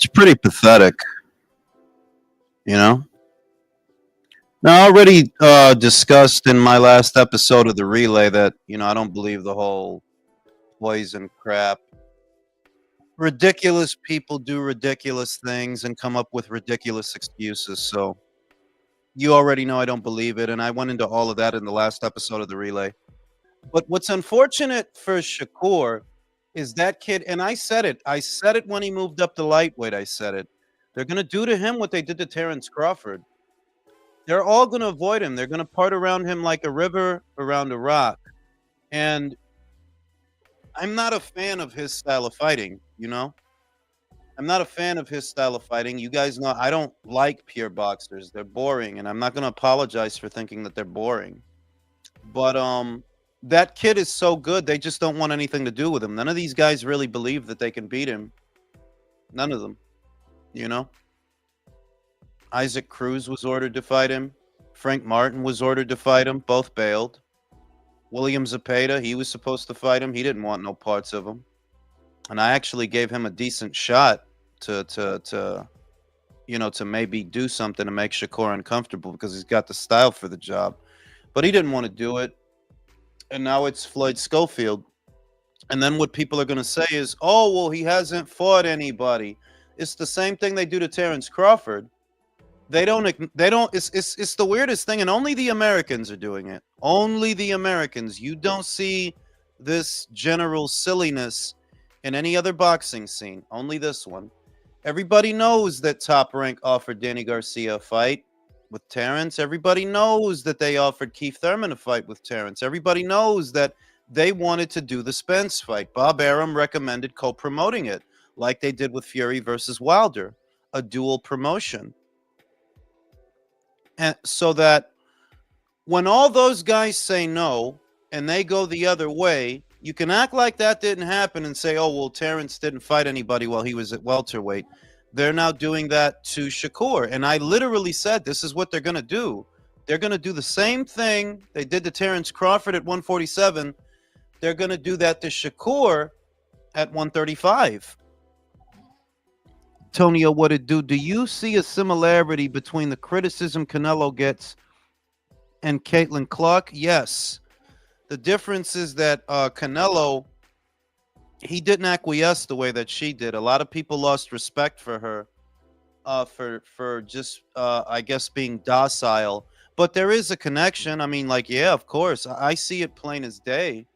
It's pretty pathetic, you know? Now, I already discussed in my last episode of the relay that, I don't believe the whole poison crap. Ridiculous people do ridiculous things and come up with ridiculous excuses. So you already know I don't believe it. And I went into all of that in the last episode of the relay. But what's unfortunate for Shakur is that kid, and I said it. I said it when he moved up to lightweight. I said it. They're going to do to him what they did to Terrence Crawford. They're all going to avoid him. They're going to part around him like a river around a rock. And I'm not a fan of his style of fighting, I'm not a fan of his style of fighting. You guys know I don't like pure boxers. They're boring, and I'm not going to apologize for thinking that they're boring. But that kid is so good, they just don't want anything to do with him. None of these guys really believe that they can beat him. None of them, Isaac Cruz was ordered to fight him. Frank Martin was ordered to fight him. Both bailed. William Zepeda, he was supposed to fight him. He didn't want no parts of him. And I actually gave him a decent shot to maybe do something to make Shakur uncomfortable because he's got the style for the job. But he didn't want to do it. And now it's Floyd Scofield. And then what people are going to say is, oh, well, he hasn't fought anybody. It's the same thing they do to Terrence Crawford. It's the weirdest thing, and only the Americans are doing it. Only the Americans. You don't see this general silliness in any other boxing scene. Only this one. Everybody knows that Top Rank offered Danny Garcia a fight with Terrence. Everybody knows that they offered Keith Thurman a fight with Terrence. Everybody knows that they wanted to do the Spence fight. Bob Arum recommended co-promoting it, like they did with Fury versus Wilder, a dual promotion. And so that when all those guys say no and they go the other way, you can act like that didn't happen and say, oh, well, Terrence didn't fight anybody while he was at welterweight. They're now doing that to Shakur. And I literally said, this is what they're going to do. They're going to do the same thing they did to Terrence Crawford at 147. They're going to do that to Shakur at 135. Tonio, what it do? Do you see a similarity between the criticism Canelo gets and Caitlin Clark? Yes. The difference is that Canelo, he didn't acquiesce the way that she did. A lot of people lost respect for her for just, I guess, being docile. But there is a connection. I mean, like, yeah, of course. I see it plain as day.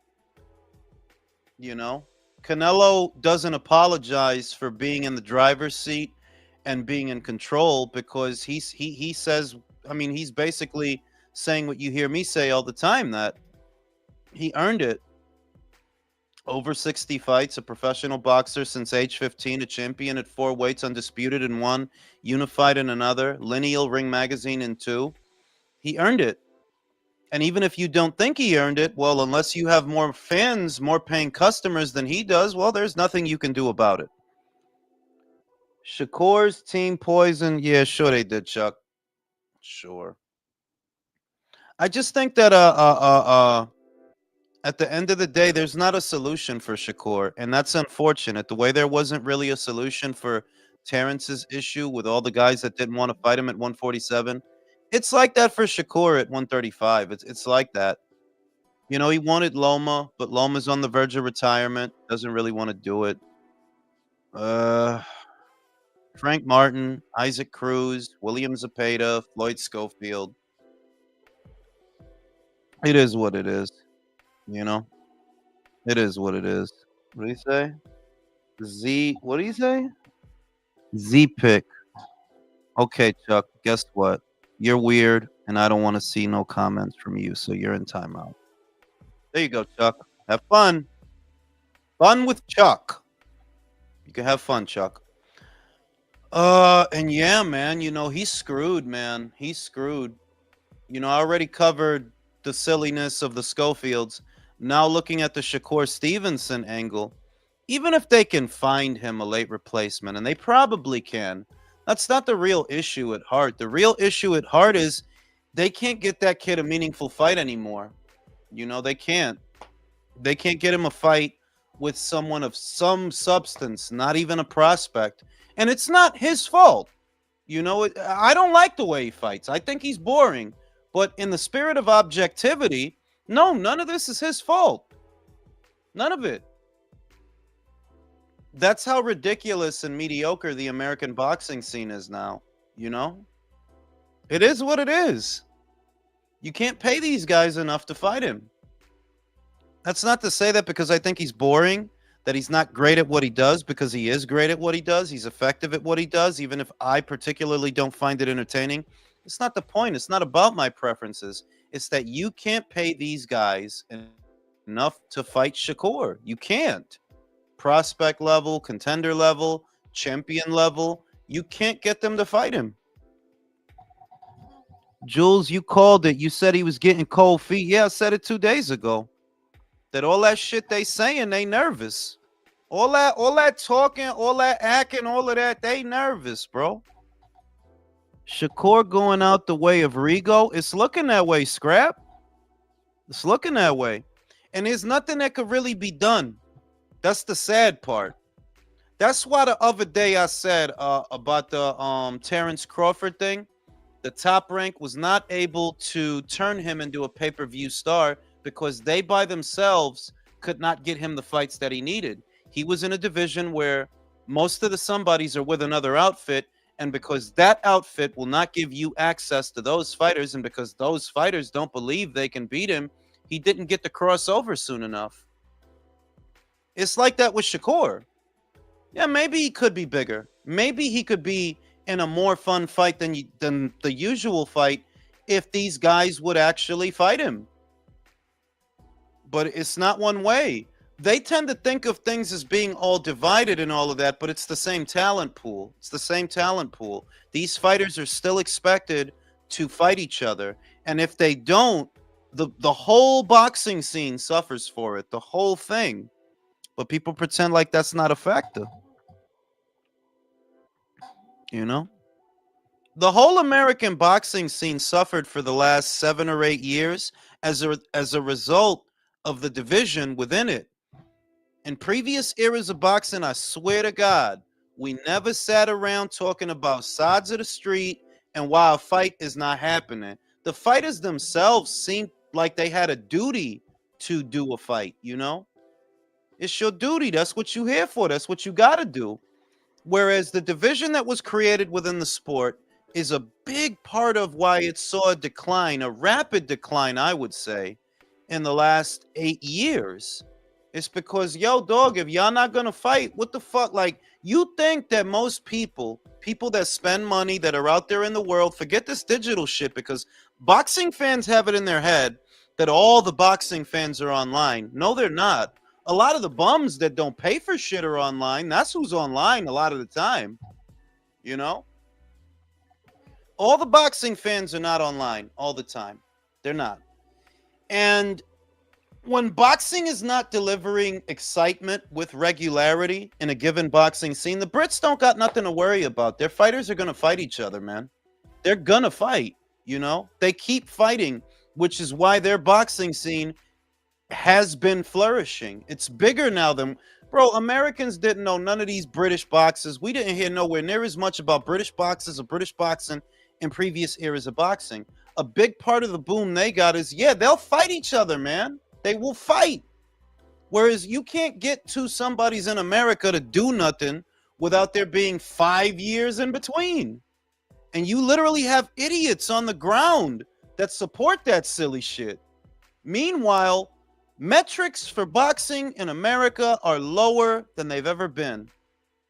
Canelo doesn't apologize for being in the driver's seat and being in control because he says, I mean, he's basically saying what you hear me say all the time, that he earned it. Over 60 fights, a professional boxer since age 15, a champion at 4 weights, undisputed in 1, unified in another, lineal, Ring Magazine in 2. He earned it. And even if you don't think he earned it, well, unless you have more fans, more paying customers than he does, well, there's nothing you can do about it. Shakur's team poison. Yeah, sure they did, Chuck. Sure. I just think that at the end of the day, there's not a solution for Shakur, and that's unfortunate. The way there wasn't really a solution for Terrence's issue with all the guys that didn't want to fight him at 147. It's like that for Shakur at 135. It's like that. He wanted Loma, but Loma's on the verge of retirement. Doesn't really want to do it. Frank Martin, Isaac Cruz, William Zepeda, Floyd Scofield. It is what it is. It is what it is. What do you say? What do you say? Z-Pick. Okay, Chuck, guess what? You're weird, and I don't want to see no comments from you, so you're in timeout. There you go, Chuck. Have fun. Fun with Chuck. You can have fun, Chuck. And yeah, man, he's screwed, man. He's screwed. I already covered the silliness of the Scofields. Now looking at the Shakur Stevenson angle, even if they can find him a late replacement, and they probably can, that's not the real issue at heart. The real issue at heart is they can't get that kid a meaningful fight anymore. They can't. They can't get him a fight with someone of some substance, not even a prospect. And it's not his fault. You know, I don't like the way he fights. I think he's boring. But in the spirit of objectivity, no, none of this is his fault. None of it. That's how ridiculous and mediocre the American boxing scene is now, you know? It is what it is. You can't pay these guys enough to fight him. That's not to say that because I think he's boring, that he's not great at what he does, because he is great at what he does. He's effective at what he does, even if I particularly don't find it entertaining. It's not the point. It's not about my preferences. It's that you can't pay these guys enough to fight Shakur. You can't. Prospect level, contender level, champion level. You can't get them to fight him. Jules, you called it. You said he was getting cold feet. Yeah, I said it 2 days ago. That all that shit they saying, they nervous. All that talking, all that acting, all of that, they nervous, bro. Shakur going out the way of Rigo. It's looking that way, Scrap. It's looking that way. And there's nothing that could really be done. That's the sad part. That's why the other day I said about the Terrence Crawford thing. The Top Rank was not able to turn him into a pay-per-view star because they by themselves could not get him the fights that he needed. He was in a division where most of the somebodies are with another outfit, and because that outfit will not give you access to those fighters, and because those fighters don't believe they can beat him, he didn't get the crossover soon enough. It's like that with Shakur. Yeah, maybe he could be bigger. Maybe he could be in a more fun fight than the usual fight if these guys would actually fight him. But it's not one way. They tend to think of things as being all divided and all of that, but it's the same talent pool. It's the same talent pool. These fighters are still expected to fight each other. And if they don't, the whole boxing scene suffers for it, the whole thing. But people pretend like that's not a factor. You know? The whole American boxing scene suffered for the last 7 or 8 years as a result of the division within it. In previous eras of boxing, I swear to God, we never sat around talking about sides of the street and why a fight is not happening. The fighters themselves seemed like they had a duty to do a fight, you know? It's your duty. That's what you're here for. That's what you got to do. Whereas the division that was created within the sport is a big part of why it saw a decline, a rapid decline, I would say, in the last 8 years. It's because, yo, dog, if y'all not gonna fight, what the fuck? Like, you think that most people that spend money, that are out there in the world, forget this digital shit, because boxing fans have it in their head that all the boxing fans are online. No, they're not. A lot of the bums that don't pay for shit are online. That's who's online a lot of the time. You know? All the boxing fans are not online all the time. They're not. And when boxing is not delivering excitement with regularity in a given boxing scene, the Brits don't got nothing to worry about. Their fighters are going to fight each other, man. They're going to fight, you know? They keep fighting, which is why their boxing scene has been flourishing. It's bigger now than... Bro, Americans didn't know none of these British boxers. We didn't hear nowhere near as much about British boxers or British boxing in previous eras of boxing. A big part of the boom they got is, yeah, they'll fight each other, man. They will fight. Whereas you can't get two somebodies in America to do nothing without there being 5 years in between. And you literally have idiots on the ground that support that silly shit. Meanwhile, metrics for boxing in America are lower than they've ever been.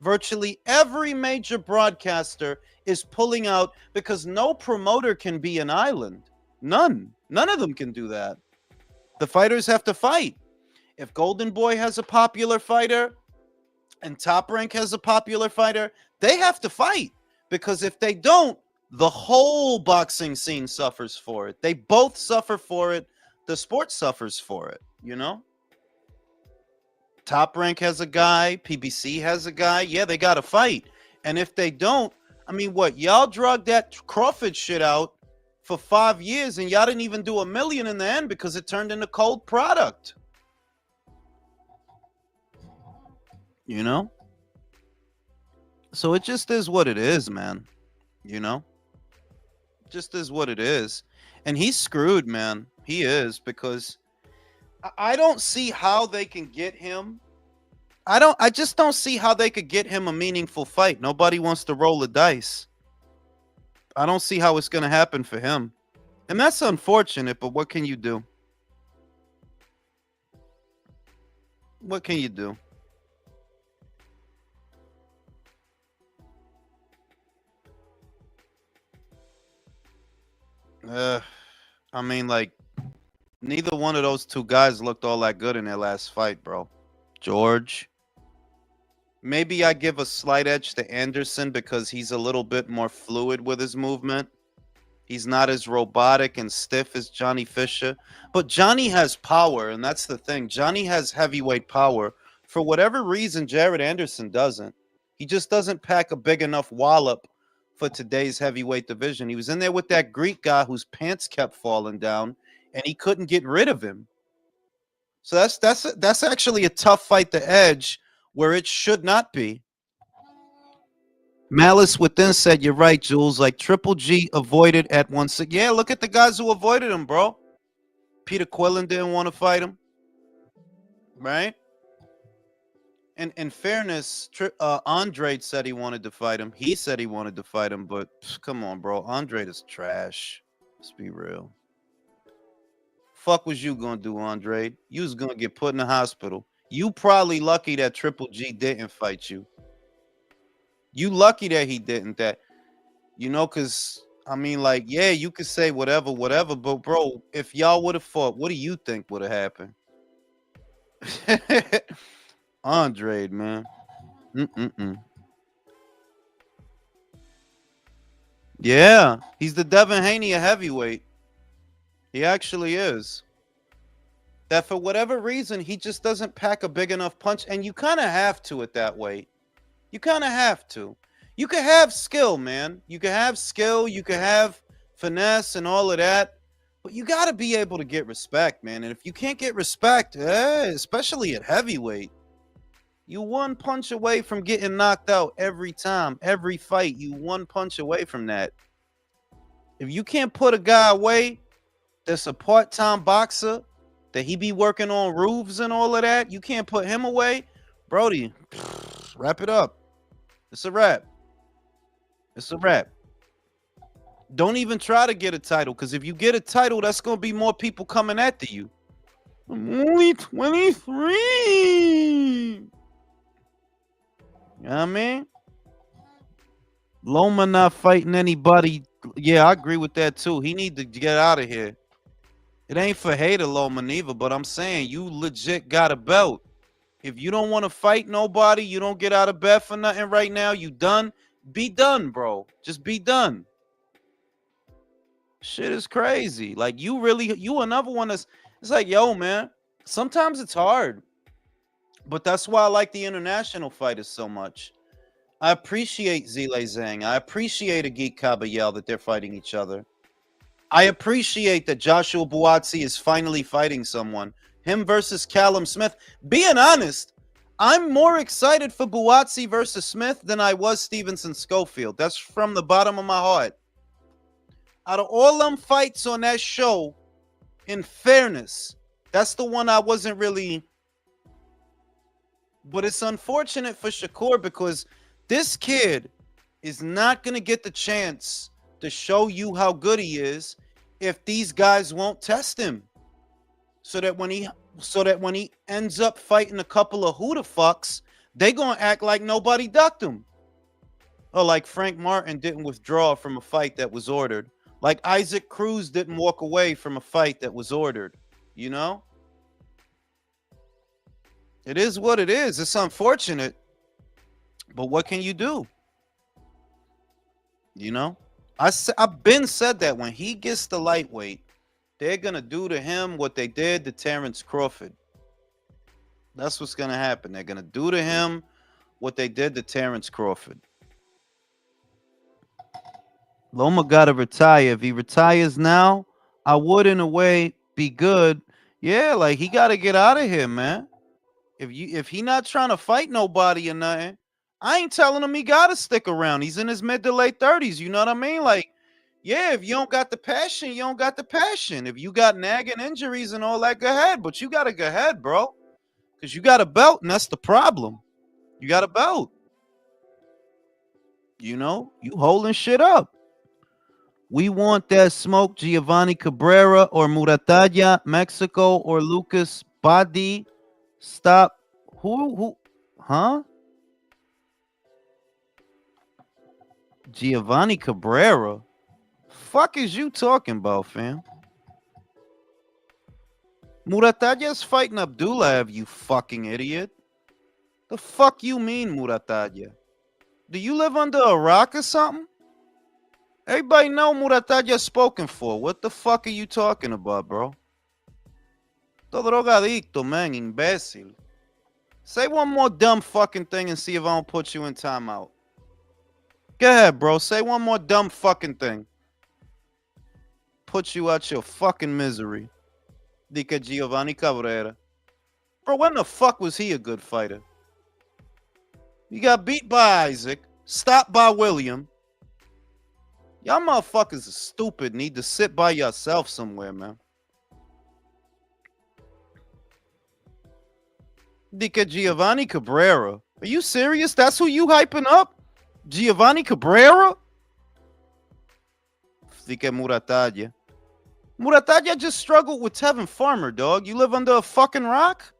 Virtually every major broadcaster is pulling out because no promoter can be an island. None of them can do that. The fighters have to fight. If Golden Boy has a popular fighter and Top Rank has a popular fighter, they have to fight, because if they don't, the whole boxing scene suffers for it. They both suffer for it. The sport suffers for it, you know? Top Rank has a guy, PBC has a guy. Yeah, they got to fight. And if they don't, I mean, what? Y'all drug that Crawford shit out for 5 years and y'all didn't even do $1 million in the end because it turned into cold product. You know? So it just is what it is, man. You know, just is what it is. And he's screwed, man. He is, because I don't see how they can get him. I just don't see how they could get him a meaningful fight. Nobody wants to roll the dice. I don't see how it's going to happen for him. And that's unfortunate, but what can you do? What can you do? I mean, like, neither one of those two guys looked all that good in their last fight, bro. George. Maybe I give a slight edge to Anderson because he's a little bit more fluid with his movement. He's not as robotic and stiff as Johnny Fisher. But Johnny has power, and that's the thing. Johnny has heavyweight power. For whatever reason, Jared Anderson doesn't. He just doesn't pack a big enough wallop for today's heavyweight division. He was in there with that Greek guy whose pants kept falling down, and he couldn't get rid of him. So that's actually a tough fight to edge where it should not be. Malice Within said, "You're right, Jules. Like Triple G avoided at 160. Yeah, look at the guys who avoided him, bro. Peter Quillen didn't want to fight him, right? And in fairness, Andre said he wanted to fight him. He said he wanted to fight him, but come on, bro. Andre is trash. Let's be real. Fuck was you gonna do, Andre? You was gonna get put in the hospital. You probably lucky that Triple G didn't fight you. You lucky that he didn't. That, you know, because I mean, like, yeah, you could say whatever, but bro, if y'all would have fought, what do you think would have happened? Andre, man. Yeah, he's the Devin Haney of heavyweight. He actually is. That for whatever reason, he just doesn't pack a big enough punch, and you kind of have to at that weight. You kind of have to. You could have skill, man. You could have skill. You could have finesse and all of that. But you got to be able to get respect, man. And if you can't get respect, especially at heavyweight, you one punch away from getting knocked out every time, every fight. You one punch away from that. If you can't put a guy away that's a part-time boxer, that he be working on roofs and all of that, you can't put him away, Brody, wrap it up. It's a wrap. It's a wrap. Don't even try to get a title, because if you get a title, that's going to be more people coming after you. I'm only 23. You know what I mean? Loma not fighting anybody. Yeah, I agree with that too. He need to get out of here. It ain't for hater Loma neither, but I'm saying you legit got a belt. If you don't want to fight nobody, you don't get out of bed for nothing right now, you done, be done, bro. Just be done. Shit is crazy. Like, you another one that's, it's like, yo, man, sometimes it's hard. But that's why I like the international fighters so much. I appreciate Zile Zhang. I appreciate a Geek Kabayel that they're fighting each other. I appreciate that Joshua Buatsi is finally fighting someone. Him versus Callum Smith. Being honest, I'm more excited for Buatsi versus Smith than I was Stevenson Scofield. That's from the bottom of my heart. Out of all them fights on that show, in fairness, that's the one I wasn't really. But it's unfortunate for Shakur because this kid is not going to get the chance to show you how good he is if these guys won't test him. So that when he ends up fighting a couple of who the fucks, they gonna act like nobody ducked him. Or like Frank Martin didn't withdraw from a fight that was ordered. Like Isaac Cruz didn't walk away from a fight that was ordered. You know? It is what it is. It's unfortunate. But what can you do? You know? I've been said that when he gets the lightweight, they're going to do to him what they did to Terrence Crawford. That's what's going to happen. They're going to do to him what they did to Terrence Crawford. Loma got to retire. If he retires now, I would, in a way, be good. Yeah, like, he got to get out of here, man. If he not trying to fight nobody or nothing, I ain't telling him he gotta stick around. He's in his mid to late 30s. You know what I mean? Like, yeah, if you don't got the passion, you don't got the passion. If you got nagging injuries and all that, go ahead. But you gotta go ahead, bro. Because you got a belt, and that's the problem. You got a belt. You know, you holding shit up. We want that smoke, Giovanni Cabrera or Muratalla, Mexico or Lucas Badi. Stop. Who? Huh? Giovanni Cabrera? Fuck is you talking about, fam? Muratalla's fighting Abdulaev, you fucking idiot. The fuck you mean, Muratalla? Do you live under a rock or something? Everybody know Muratalla's spoken for. What the fuck are you talking about, bro? Todo drogadicto, man, imbécil. Say one more dumb fucking thing and see if I don't put you in timeout. Go ahead, bro. Say one more dumb fucking thing. Put you out your fucking misery. Dica Giovanni Cabrera. Bro, when the fuck was he a good fighter? He got beat by Isaac, stopped by William. Y'all motherfuckers are stupid. Need to sit by yourself somewhere, man. Dica Giovanni Cabrera. Are you serious? That's who you hyping up? Giovanni Cabrera? Dica Muratalla. Muratalla just struggled with Tevin Farmer, dog. You live under a fucking rock?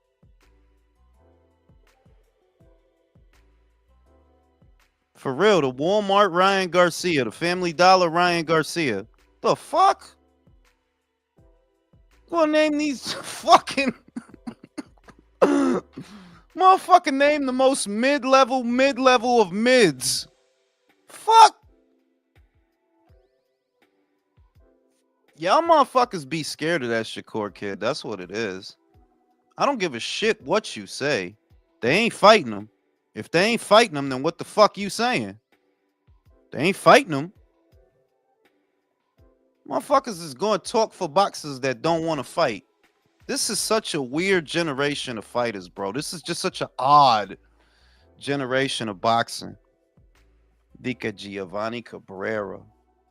For real, the Walmart Ryan Garcia, the Family Dollar Ryan Garcia. The fuck? Gonna name these fucking motherfucking name the most mid-level of mids. Fuck. Y'all motherfuckers be scared of that Shakur kid. That's what it is. I don't give a shit what you say. They ain't fighting him. If they ain't fighting him, then what the fuck you saying? They ain't fighting him. Motherfuckers is going to talk for boxers that don't want to fight. This is such a weird generation of fighters, bro. This is just such an odd generation of boxing. Dica Giovanni Cabrera.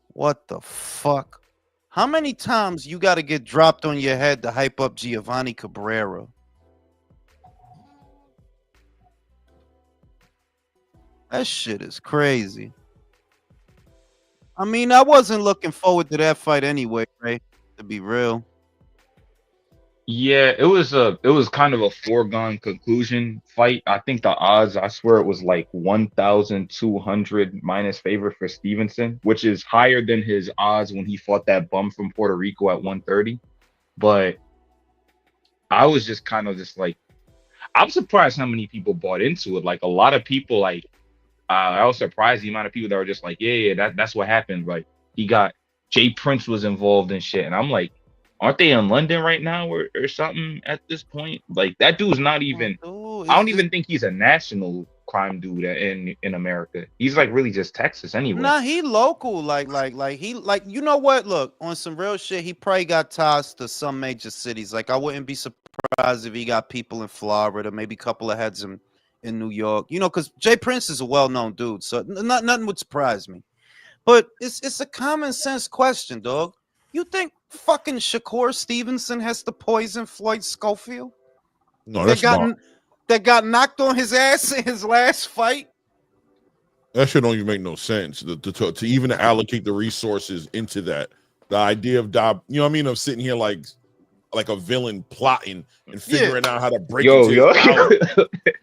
What the fuck? How many times you got to get dropped on your head to hype up Giovanni Cabrera? That shit is crazy. I mean, I wasn't looking forward to that fight anyway, right? To be real. Yeah, it was kind of a foregone conclusion fight. I think the odds, I swear it was like 1,200 minus favorite for Stevenson, which is higher than his odds when he fought that bum from Puerto Rico at 130. But I was just kind of just like, I'm surprised how many people bought into it. Like a lot of people, like I was surprised the amount of people that were just like, yeah, that's what happened. Like he got Jay Prince was involved in shit, and I'm like, aren't they in London right now or something at this point? Like that dude's not even. Dude, I don't even think he's a national crime dude in America. He's like really just Texas anyway. nah, he local. Like you know what? Look, on some real shit, he probably got ties to some major cities. Like I wouldn't be surprised if he got people in Florida, maybe a couple of heads in New York. You know, because Jay Prince is a well-known dude, so nothing would surprise me. But it's a common sense question, dog. You think fucking Shakur Stevenson has to poison Floyd Scofield? No, that's not. That got knocked on his ass in his last fight? That shit don't even make no sense to even allocate the resources into that. The idea of you know what I mean, of sitting here like a villain plotting and figuring out how to break into his power. You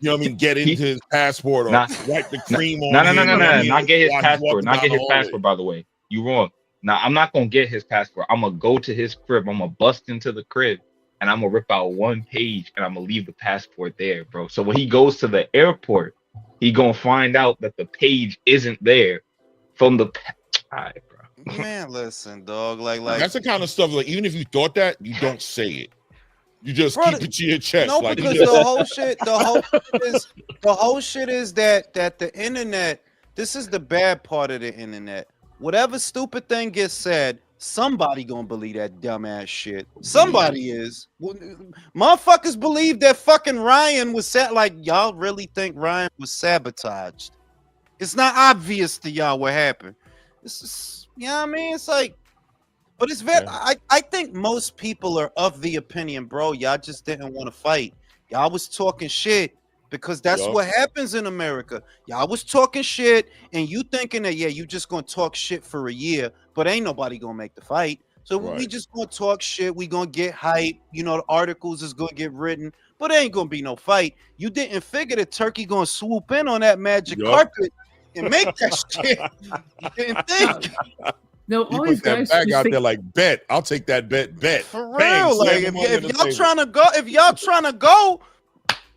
know what I mean? Get into his passport or wipe the cream on him. No, not get his passport. Not get his passport, by the way. You wrong. Now, I'm not going to get his passport. I'm going to go to his crib. I'm going to bust into the crib, and I'm going to rip out one page, and I'm going to leave the passport there, bro. So when he goes to the airport, he going to find out that the page isn't there from the... All right, bro. Man, listen, dog. Like that's the kind of stuff, like, even if you thought that, you don't say it. You just keep it to your chest. No, like, because the whole shit is that the internet, this is the bad part of the internet. Whatever stupid thing gets said, somebody gonna believe that dumbass shit. Somebody is. Motherfuckers believe that fucking Ryan was like, y'all really think Ryan was sabotaged? It's not obvious to y'all what happened. It's just, you know what I mean? It's like, but it's very. I think most people are of the opinion, bro. Y'all just didn't want to fight. Y'all was talking shit because that's what happens in America. Y'all was talking shit, and you thinking that you just gonna talk shit for a year, but ain't nobody gonna make the fight. So we just gonna talk shit. We gonna get hype. You know, the articles is gonna get written, but it ain't gonna be no fight. You didn't figure that Turkey gonna swoop in on that magic carpet and make that shit. You didn't think. No, You all put these that guys bag out there like bet. I'll take that bet. For Bang, real, like if y'all trying to go,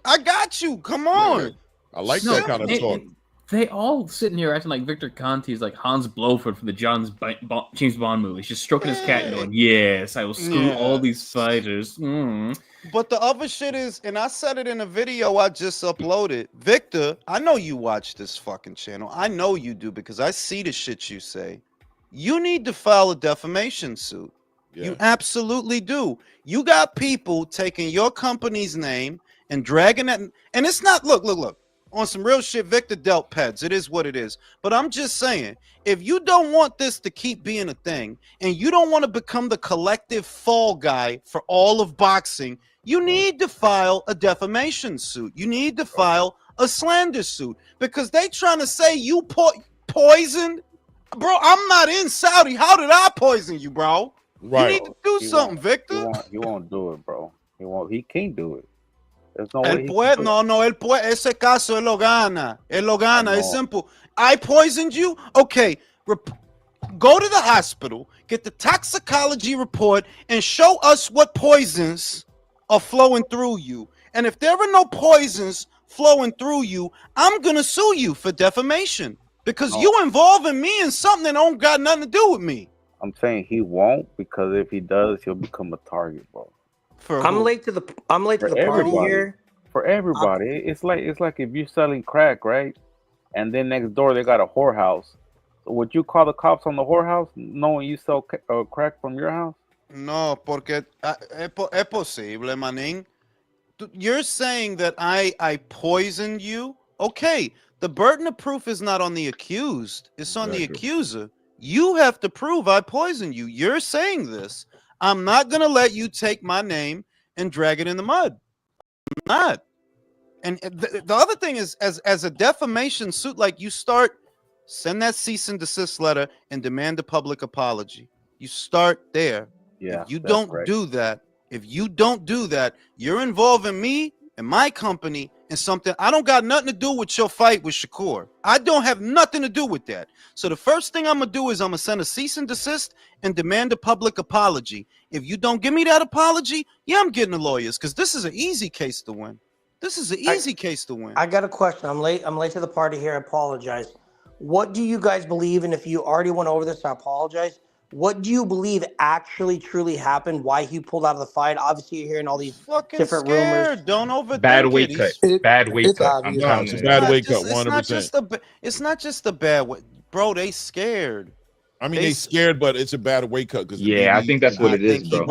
I got you. Come on. Yeah. I like that kind of talk. They all sitting here acting like Victor Conte is like Hans Blofeld from the James Bond movies, just stroking his cat and going, "Yes, I will screw all these fighters." But the other shit is, and I said it in a video I just uploaded. Victor, I know you watch this fucking channel. I know you do because I see the shit you say. You need to file a defamation suit. You absolutely do. You got people taking your company's name and dragging it, and it's not. Look. On some real shit, Victor dealt peds. It is what it is. But I'm just saying, if you don't want this to keep being a thing, and you don't want to become the collective fall guy for all of boxing, you need to file a defamation suit. You need to file a slander suit because they trying to say you poisoned. Bro, I'm not in Saudi. How did I poison you, bro? Right. You need to do something, Victor. He won't do it, bro. He won't. He can't do it. There's no way. Él puede. Ese caso él lo gana. Él lo gana. It's simple. I poisoned you. Okay. Go to the hospital, get the toxicology report, and show us what poisons are flowing through you. And if there are no poisons flowing through you, I'm gonna sue you for defamation because you involving me in something that don't got nothing to do with me. I'm saying he won't because if he does, he'll become a target, bro. I'm late to the party here. For everybody, it's like if you're selling crack, right? And then next door they got a whorehouse. So would you call the cops on the whorehouse knowing you sell crack from your house? No, porque es posible, manín. You're saying that I poisoned you? Okay, the burden of proof is not on the accused; it's on the accuser. You have to prove I poisoned you. You're saying this. I'm not gonna let you take my name and drag it in the mud. I'm not. And the other thing is, as a defamation suit, like you send that cease and desist letter and demand a public apology. You start there. Yeah. If you don't do that, you're involving me and my company in something. I don't got nothing to do with your fight with Shakur. I don't have nothing to do with that. So the first thing I'm gonna do is I'm gonna send a cease and desist and demand a public apology. If you don't give me that apology, I'm getting the lawyers because this is an easy case to win. I got a question. I'm late to the party here. I apologize. What do you guys believe? And if you already went over this, I apologize. What do you believe actually truly happened? Why he pulled out of the fight? Obviously, you're hearing all these different rumors. Don't overthink bad weight cut. Bad weight cut. It's a bad weight cut. 100%. It's not just a bad way, bro. They scared. I mean, they scared, but it's a bad weight cut. Because I think that's what it is, bro.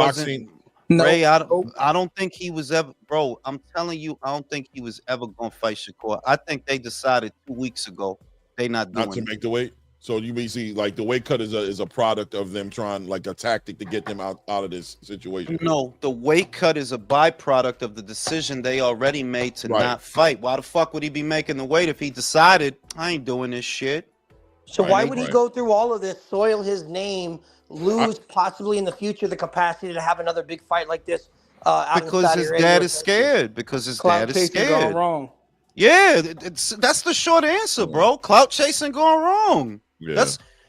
Ray, I don't think he was ever, bro. I'm telling you, I don't think he was ever gonna fight Shakur. I think they decided 2 weeks ago they not to make the weight. So you may see like the weight cut is a product of them trying like a tactic to get them out of this situation. No, the weight cut is a byproduct of the decision they already made to not fight. Why the fuck would he be making the weight if he decided I ain't doing this shit? So why would he go through all of this, soil his name, lose possibly in the future the capacity to have another big fight like this? Because his dad is scared. Because his dad is scared. Gone wrong. Yeah, that's the short answer, bro. Clout chasing going wrong. Yeah.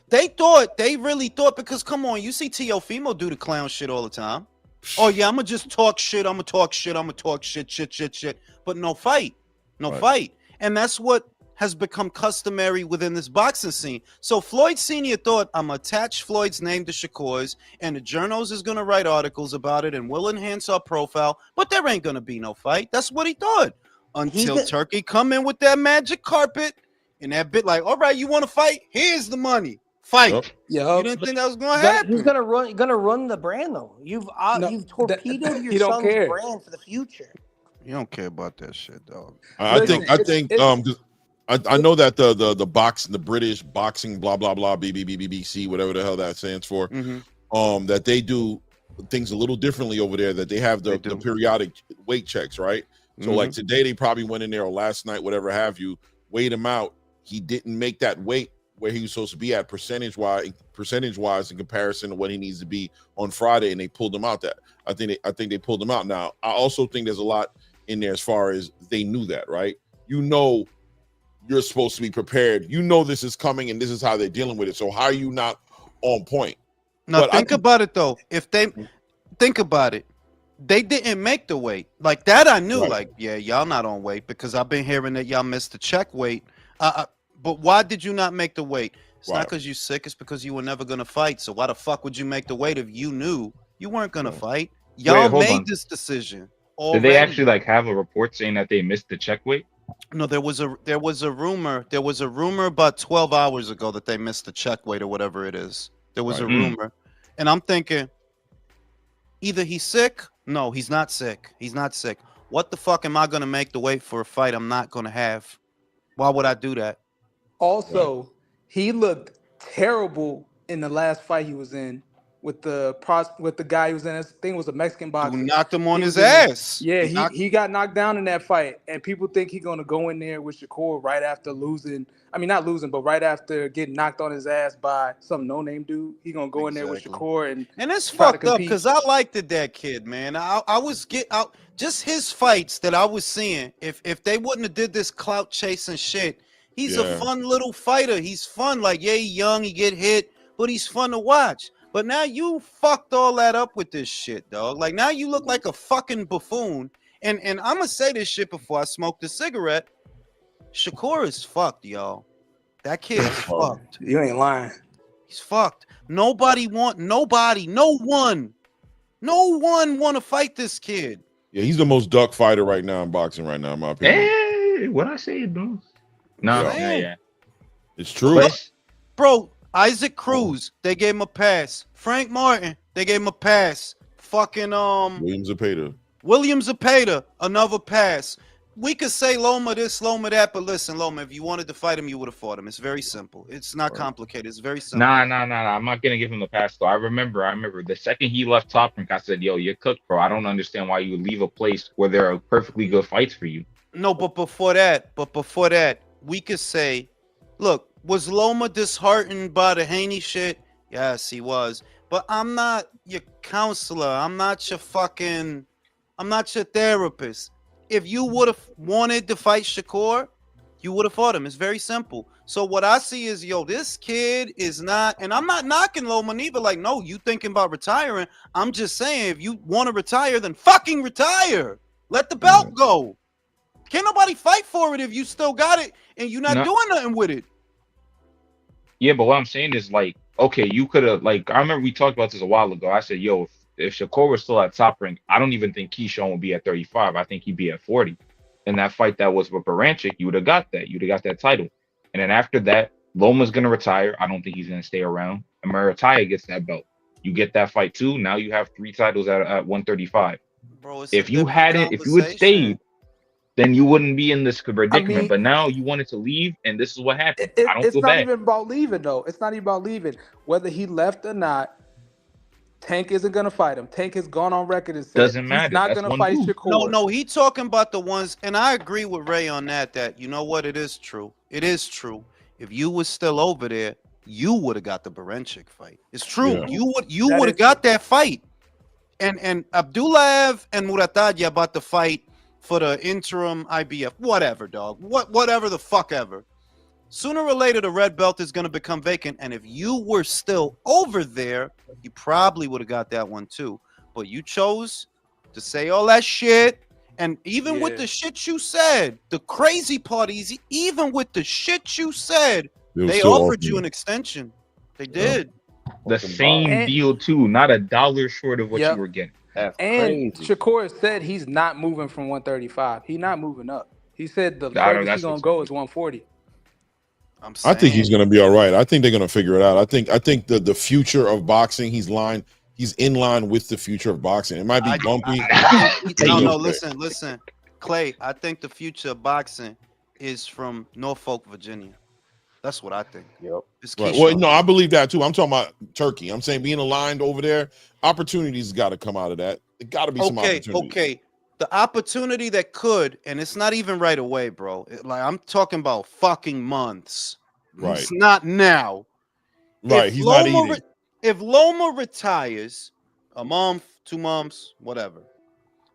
They really thought because come on, you see Teofimo do the clown shit all the time. Oh yeah, I'm gonna just talk shit. I'm gonna talk shit. But no fight, fight, and that's what has become customary within this boxing scene. So Floyd Sr. thought I'm gonna attach Floyd's name to Shakur's, and the journals is gonna write articles about it, and we'll enhance our profile. But there ain't gonna be no fight. That's what he thought until Turkey come in with that magic carpet. And that bit like, all right, you want to fight? Here's the money. Fight. You didn't think that was going to happen. He's gonna run the brand though. You've torpedoed your son's brand for the future. You don't care about that shit, dog. I think I know that the British boxing blah blah blah BBC whatever the hell that stands for, that they do things a little differently over there. That they have the periodic weight checks, right? So like today they probably went in there, or last night, whatever have you, weighed him out. He didn't make that weight where he was supposed to be at percentage wise in comparison to what he needs to be on Friday, and they pulled him out. That I think they pulled him out. Now I also think there's a lot in there as far as they knew that, right? You know, you're supposed to be prepared. You know this is coming, and this is how they're dealing with it. So how are you not on point? Now think about it though. If they think about it, they didn't make the weight like that. I knew, like, yeah, y'all not on weight because I've been hearing that y'all missed the check weight. But why did you not make the weight? It's not because you're sick. It's because you were never gonna fight. So why the fuck would you make the weight if you knew you weren't gonna fight? Y'all made this decision already. Did they actually like have a report saying that they missed the check weight? No, there was a rumor. There was a rumor about 12 hours ago that they missed the check weight or whatever it is. There was a rumor, and I'm thinking either he's sick. No, he's not sick. He's not sick. What the fuck am I gonna make the weight for a fight I'm not gonna have? Why would I do that? Also, he looked terrible in the last fight he was in with the guy who was in. I think it was a Mexican boxer. Who knocked him on his ass? Yeah, he got knocked down in that fight, and people think he's gonna go in there with Shakur right after losing. I mean, not losing, but right after getting knocked on his ass by some no-name dude. He's gonna go in there with Shakur and it's fucked up because I liked that kid, man. I was just his fights that I was seeing. If they wouldn't have did this clout chasing shit, he's a fun little fighter. He's fun. Like, yeah, he's young, he get hit, but he's fun to watch. But now you fucked all that up with this shit, dog. Like, now you look like a fucking buffoon. And I'm gonna say this shit before I smoke the cigarette. Shakur is fucked, y'all. That kid is fucked. You ain't lying. He's fucked. No one want to fight this kid. Yeah, he's the most duck fighter right now in boxing right now, in my opinion. Hey, what I say, bro? No, yeah. It's true. Bro, Isaac Cruz, they gave him a pass. Frank Martin, they gave him a pass. Fucking William Zepeda, another pass. We could say Loma this, Loma that, but listen, Loma, if you wanted to fight him, you would have fought him. It's very simple. It's not complicated. It's very simple. Nah. I'm not gonna give him the pass though. I remember the second he left Top Rank, I said, "Yo, you're cooked, bro. I don't understand why you would leave a place where there are perfectly good fights for you." No, but before that, we could say, look, was Loma disheartened by the Haney shit? Yes, he was. But I'm not your counselor. I'm not your therapist. If you would have wanted to fight Shakur, you would have fought him. It's very simple. So what I see is, yo, this kid is not, and I'm not knocking Loma neither. Like, no, you thinking about retiring. I'm just saying, if you want to retire, then fucking retire. Let the belt go. Can't nobody fight for it if you still got it and you're not doing nothing with it. Yeah, but what I'm saying is, like, okay, you could have, like, I remember we talked about this a while ago. I said, yo, if Shakur was still at Top Rank, I don't even think Keyshawn would be at 35. I think he'd be at 40. In that fight that was with Baranchik, you would have got that. You'd have got that title. And then after that, Loma's going to retire. I don't think he's going to stay around. And Murataya gets that belt. You get that fight too. Now you have 3 titles at 135. Bro, if you had stayed, then you wouldn't be in this predicament. I mean, but now you wanted to leave, and this is what happened. I don't feel bad. It's not even about leaving, though. It's not even about leaving. Whether he left or not, Tank isn't going to fight him. Tank has gone on record and said doesn't matter. He's not going to fight Shakur. No, he talking about the ones, and I agree with Ray on that you know what, it is true. It is true. If you was still over there, you would have got the Baranchik fight. It's true. Yeah. You would have got that fight. And Abdulaev and Murataya about to fight for the interim IBF, whatever, dog. Whatever the fuck ever. Sooner or later, the red belt is going to become vacant. And if you were still over there, you probably would have got that one too. But you chose to say all that shit. And even with the shit you said, the crazy part is, even with the shit you said, they offered you an extension. They did. The same deal too, not $1 short of what you were getting. That's crazy. Shakur said he's not moving from 135. He's not moving up. He said the furthest he's gonna go is 140. I think he's gonna be all right. I think they're gonna figure it out. I think the future of boxing, he's in line with the future of boxing. It might be bumpy. No, listen, Clay. I think the future of boxing is from Norfolk, Virginia. That's what I think. Yep. It's Right. Keyshawn. Well, no, I believe that too. I'm talking about Turkey. I'm saying being aligned over there, opportunities got to come out of that. It got to be some opportunities. Okay. The opportunity that could, and it's not even right away, bro. Like I'm talking about fucking months. Right. It's not now. Right. He's not eating. If Loma retires a month, 2 months, whatever,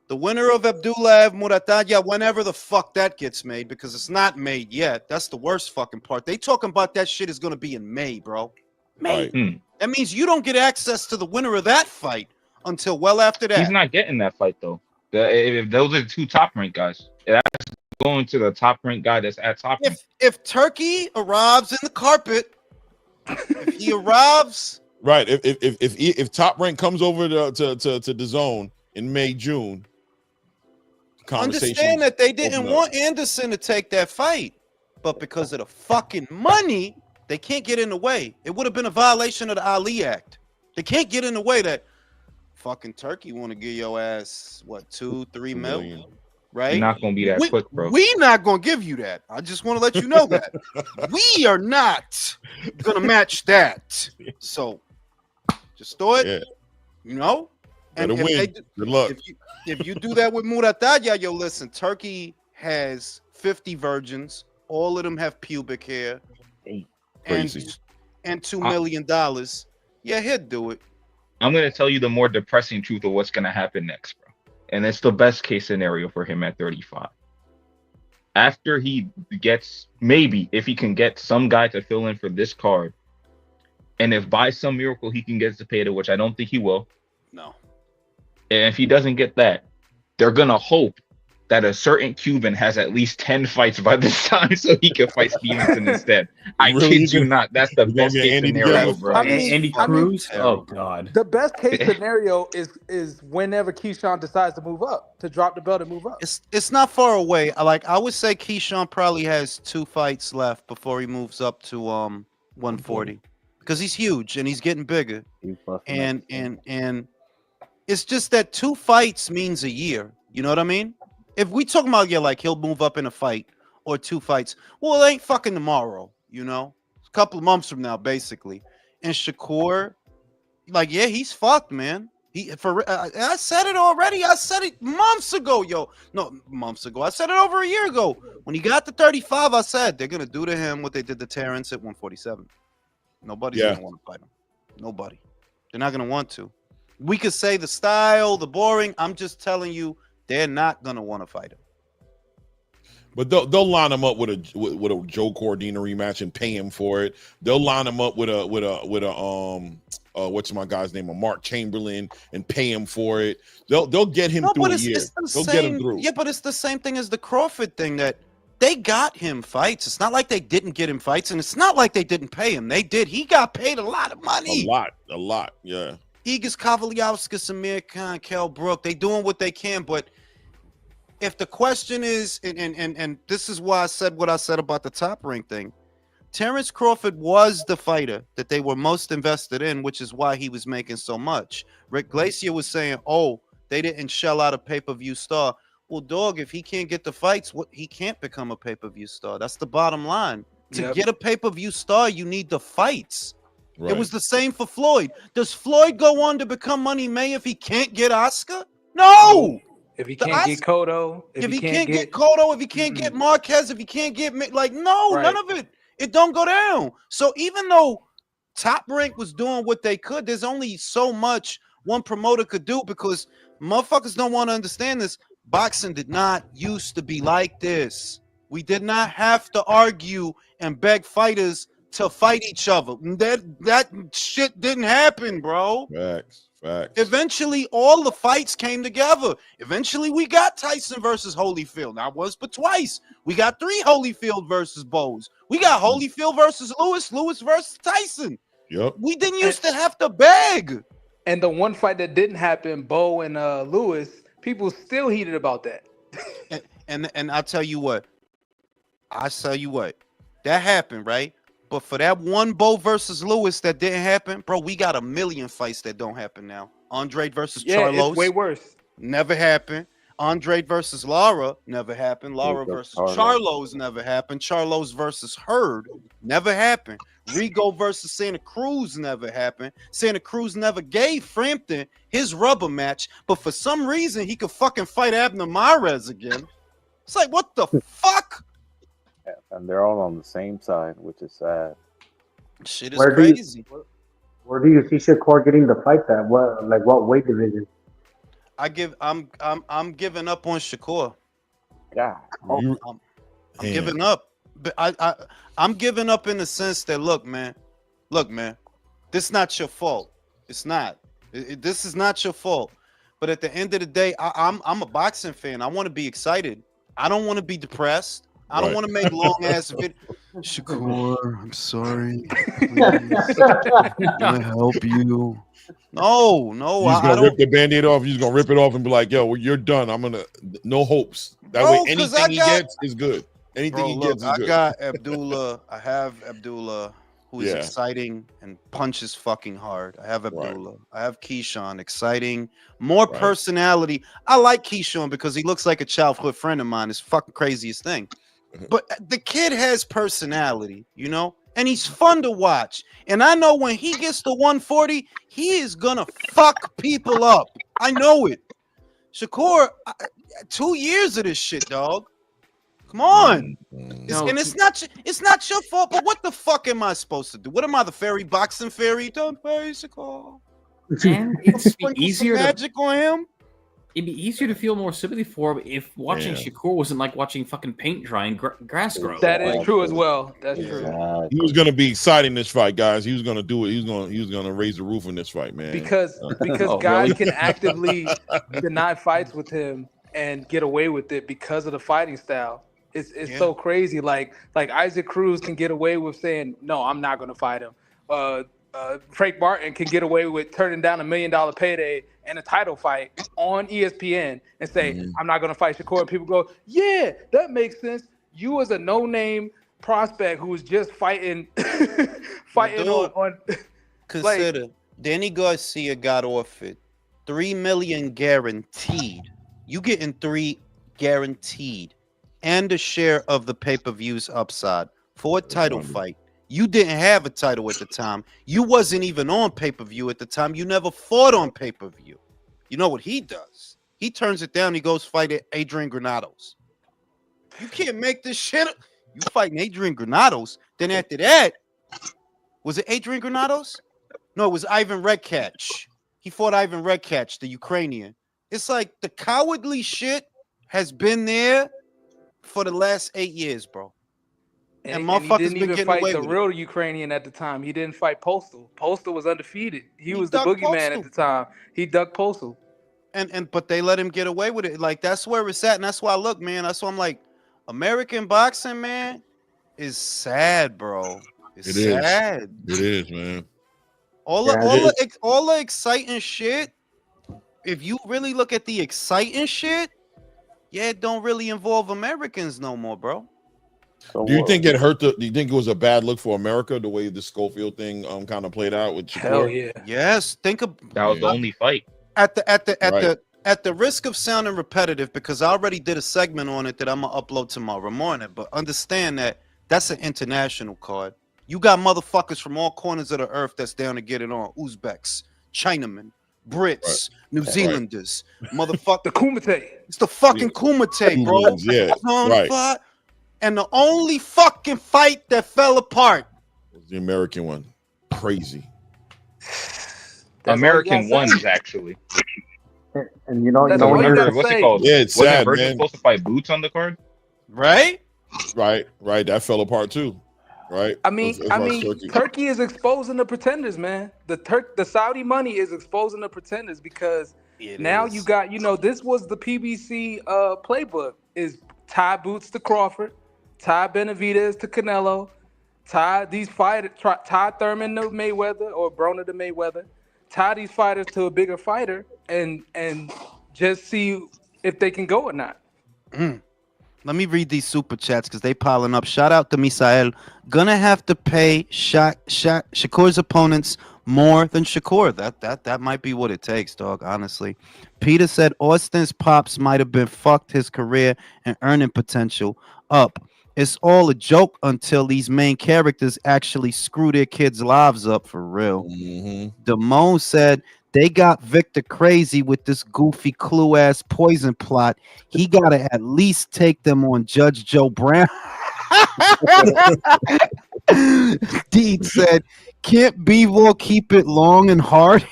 the winner of Abdullah Murataya, whenever the fuck that gets made, because it's not made yet. That's the worst fucking part. They talking about that shit is gonna be in May, bro. May. Right. That means you don't get access to the winner of that fight until well after that. He's not getting that fight though. If those are the 2 top ranked guys, that's going to the top ranked guy that's at top. If Turkey arrives in the carpet, if he arrives, right. If Top Rank comes over to the zone in May, June, understand that they didn't want Anderson to take that fight, but because of the fucking money, they can't get in the way. It would have been a violation of the Ali Act. They can't get in the way that fucking Turkey want to give your ass what 2-3 million, right? Not gonna be that quick, bro. We not gonna give you that. I just want to let you know that we are not gonna match that. So just throw it, you know. And win. Good luck. If you do that with Murataya, yo, listen, Turkey has 50 virgins. All of them have pubic hair. Crazy. And $2 million. Yeah, he'd do it. I'm going to tell you the more depressing truth of what's going to happen next, bro. And it's the best case scenario for him at 35. After he gets, maybe, if he can get some guy to fill in for this card, and if by some miracle he can get Zepeda, which I don't think he will. No. And if he doesn't get that, they're going to hope that a certain Cuban has at least 10 fights by this time so he can fight Stevenson instead. I kid you not. That's the best case scenario, bro. Andy Cruz? Oh, God. The best case scenario is whenever Keyshawn decides to move up, to drop the belt and move up. It's not far away. I would say Keyshawn probably has 2 fights left before he moves up to 140. Because he's huge and he's getting bigger. And it's just that 2 fights means a year. You know what I mean? If we talking about like he'll move up in a fight or 2 fights, well, it ain't fucking tomorrow, you know, a couple of months from now, basically. And Shakur, like, yeah, he's fucked, man. I said it already. I said it months ago, yo. No, months ago. I said it over a year ago. When he got to 35, I said they're gonna do to him what they did to Terrence at 147. Nobody's gonna want to fight him. Nobody. They're not gonna want to. We could say the style, the boring. I'm just telling you. They're not gonna want to fight him, but they'll line him up with a Joe Cordina rematch and pay him for it. They'll line him up with a what's my guy's name, a Mark Chamberlain, and pay him for it. They'll get him through a year. They'll get him through. Yeah, but it's the same thing as the Crawford thing that they got him fights. It's not like they didn't get him fights, and it's not like they didn't pay him. They did. He got paid a lot of money. A lot. Yeah. Igis Kavaliauskas, Amir Khan, Kell Brook, they doing what they can, but if the question is, and this is why I said what I said about the Top Rank thing, Terrence Crawford was the fighter that they were most invested in, which is why he was making so much. Rick Glacier was saying, oh, they didn't shell out a pay-per-view star. Well, dog, if he can't get the fights, he can't become a pay-per-view star. That's the bottom line. To get a pay-per-view star, you need the fights. Right. It was the same for Floyd. Does Floyd go on to become Money May if he can't get Oscar? No. If he can't get Cotto, if he can't get Cotto, if he can't get Marquez, if he can't get none of it. It don't go down. So even though Top Rank was doing what they could, there's only so much one promoter could do because motherfuckers don't want to understand this. Boxing did not used to be like this. We did not have to argue and beg fighters to fight each other. That shit didn't happen, bro. Facts. Eventually, all the fights came together. Eventually, we got Tyson versus Holyfield. Not once, but twice. We got 3 Holyfield versus Bowes. We got Holyfield versus Lewis versus Tyson. Yep. We didn't used to have to beg. And the one fight that didn't happen, Bowe and Lewis, people still heated about that. and I'll tell you what. That happened, right? But for that one Bowe versus Lewis that didn't happen, bro, we got a million fights that don't happen now. Andre versus Charlos. It's way worse. Never happened. Andre versus Lara never happened. Lara versus Charlo's never happened. Charlo's versus Hurd never happened. Rigo versus Santa Cruz never happened. Santa Cruz never gave Frampton his rubber match, but for some reason he could fucking fight Abner Mares again. It's like, what the fuck? Yeah, and they're all on the same side, which is sad. Shit is crazy. Where do you see Shakur getting the fight at? What weight division? I'm giving up on Shakur. Yeah. I'm giving up. But I'm giving up in the sense that look, man, this is not your fault. It's not. This is not your fault. But at the end of the day, I'm a boxing fan. I want to be excited. I don't want to be depressed. I don't want to make long ass videos. Shakur, I'm sorry. Can I help you? No. He's gonna rip the band-aid off. He's gonna rip it off and be like, "Yo, well, you're done. I'm gonna no hopes." That way, anything he gets is good. Anything he gets is good. I have Abdullah, who is exciting and punches fucking hard. I have Abdullah. Right. I have Keyshawn, exciting, more personality. I like Keyshawn because he looks like a childhood friend of mine. It's fucking craziest thing. But the kid has personality, you know, and he's fun to watch. And I know when he gets to 140, he is gonna fuck people up. I know it. Shakur, 2 years of this shit, dog. Come on. It's not your fault, but what the fuck am I supposed to do? What am I, the fairy boxing fairy? Don't pay Shakur. And it's easier magic on him. It'd be easier to feel more sympathy for him if watching Shakur wasn't like watching fucking paint dry and grass grow. That is true as well. That's true. He was gonna be exciting this fight, guys. He was gonna do it. He was gonna raise the roof in this fight, man. Because guys can actively deny fights with him and get away with it because of the fighting style. It's so crazy. Like Isaac Cruz can get away with saying, "No, I'm not gonna fight him." Frank Martin can get away with turning down $1 million payday and a title fight on ESPN and say, I'm not going to fight Shakur. And people go, yeah, that makes sense. You as a no-name prospect who was just fighting on consider, Danny Garcia got offered $3 million guaranteed. You getting 3 guaranteed and a share of the pay-per-views upside for a title fight. You didn't have a title at the time. You wasn't even on pay-per-view at the time. You never fought on pay-per-view. You know what he does? He turns it down. He goes fight at Adrian Granados. You can't make this shit up. You fighting Adrian Granados. Then after that, was it Adrian Granados? No, it was Ivan Redkach. He fought Ivan Redkach, the Ukrainian. It's like the cowardly shit has been there for the last 8 years, bro. And motherfuckers he didn't even fight the real Ukrainian at the time. He didn't fight Postal. Postal was undefeated. He was the boogeyman at the time. He ducked Postal. But they let him get away with it. Like, that's where it's at. And that's why, look, man, that's why I'm like, American boxing, man, is sad, bro. It's sad. It is, man. All the exciting shit, if you really look at the exciting shit, it don't really involve Americans no more, bro. So do you think it hurt? Do you think it was a bad look for America the way the Scofield thing kind of played out with Shakur? Hell yeah. Yes. Think of that was the only fight. At the risk of sounding repetitive, because I already did a segment on it that I'm gonna upload tomorrow morning. But understand that that's an international card. You got motherfuckers from all corners of the earth that's down to get it on. Uzbeks, Chinamen, Brits, New Zealanders, motherfucker. The Kumite. It's the fucking Kumite, bro. Yeah, right. And the only fucking fight that fell apart was the American one. Crazy. American ones, actually. And you know what's it called? Yeah, it's sad, Wasn't man. supposed to fight Boots on the card? Right. That fell apart too. Right. I mean, Turkey is exposing the pretenders, man. The Saudi money is exposing the pretenders because now you got, this was the PBC playbook: is tie Boots to Crawford, tie Benavidez to Canelo, tie these fighters, tie Thurman to Mayweather or Broner to Mayweather, tie these fighters to a bigger fighter, and just see if they can go or not. Let me read these super chats because they piling up. Shout out to Misael. Gonna have to pay Shakur's opponents more than Shakur. That might be what it takes, dog. Honestly, Peter said Austin's pops might have been fucked his career and earning potential up. It's all a joke until these main characters actually screw their kids' lives up for real. Damone said they got Victor crazy with this goofy clue ass poison plot. He gotta at least take them on Judge Joe Brown. Deed said, "Can't Bevo keep it long and hard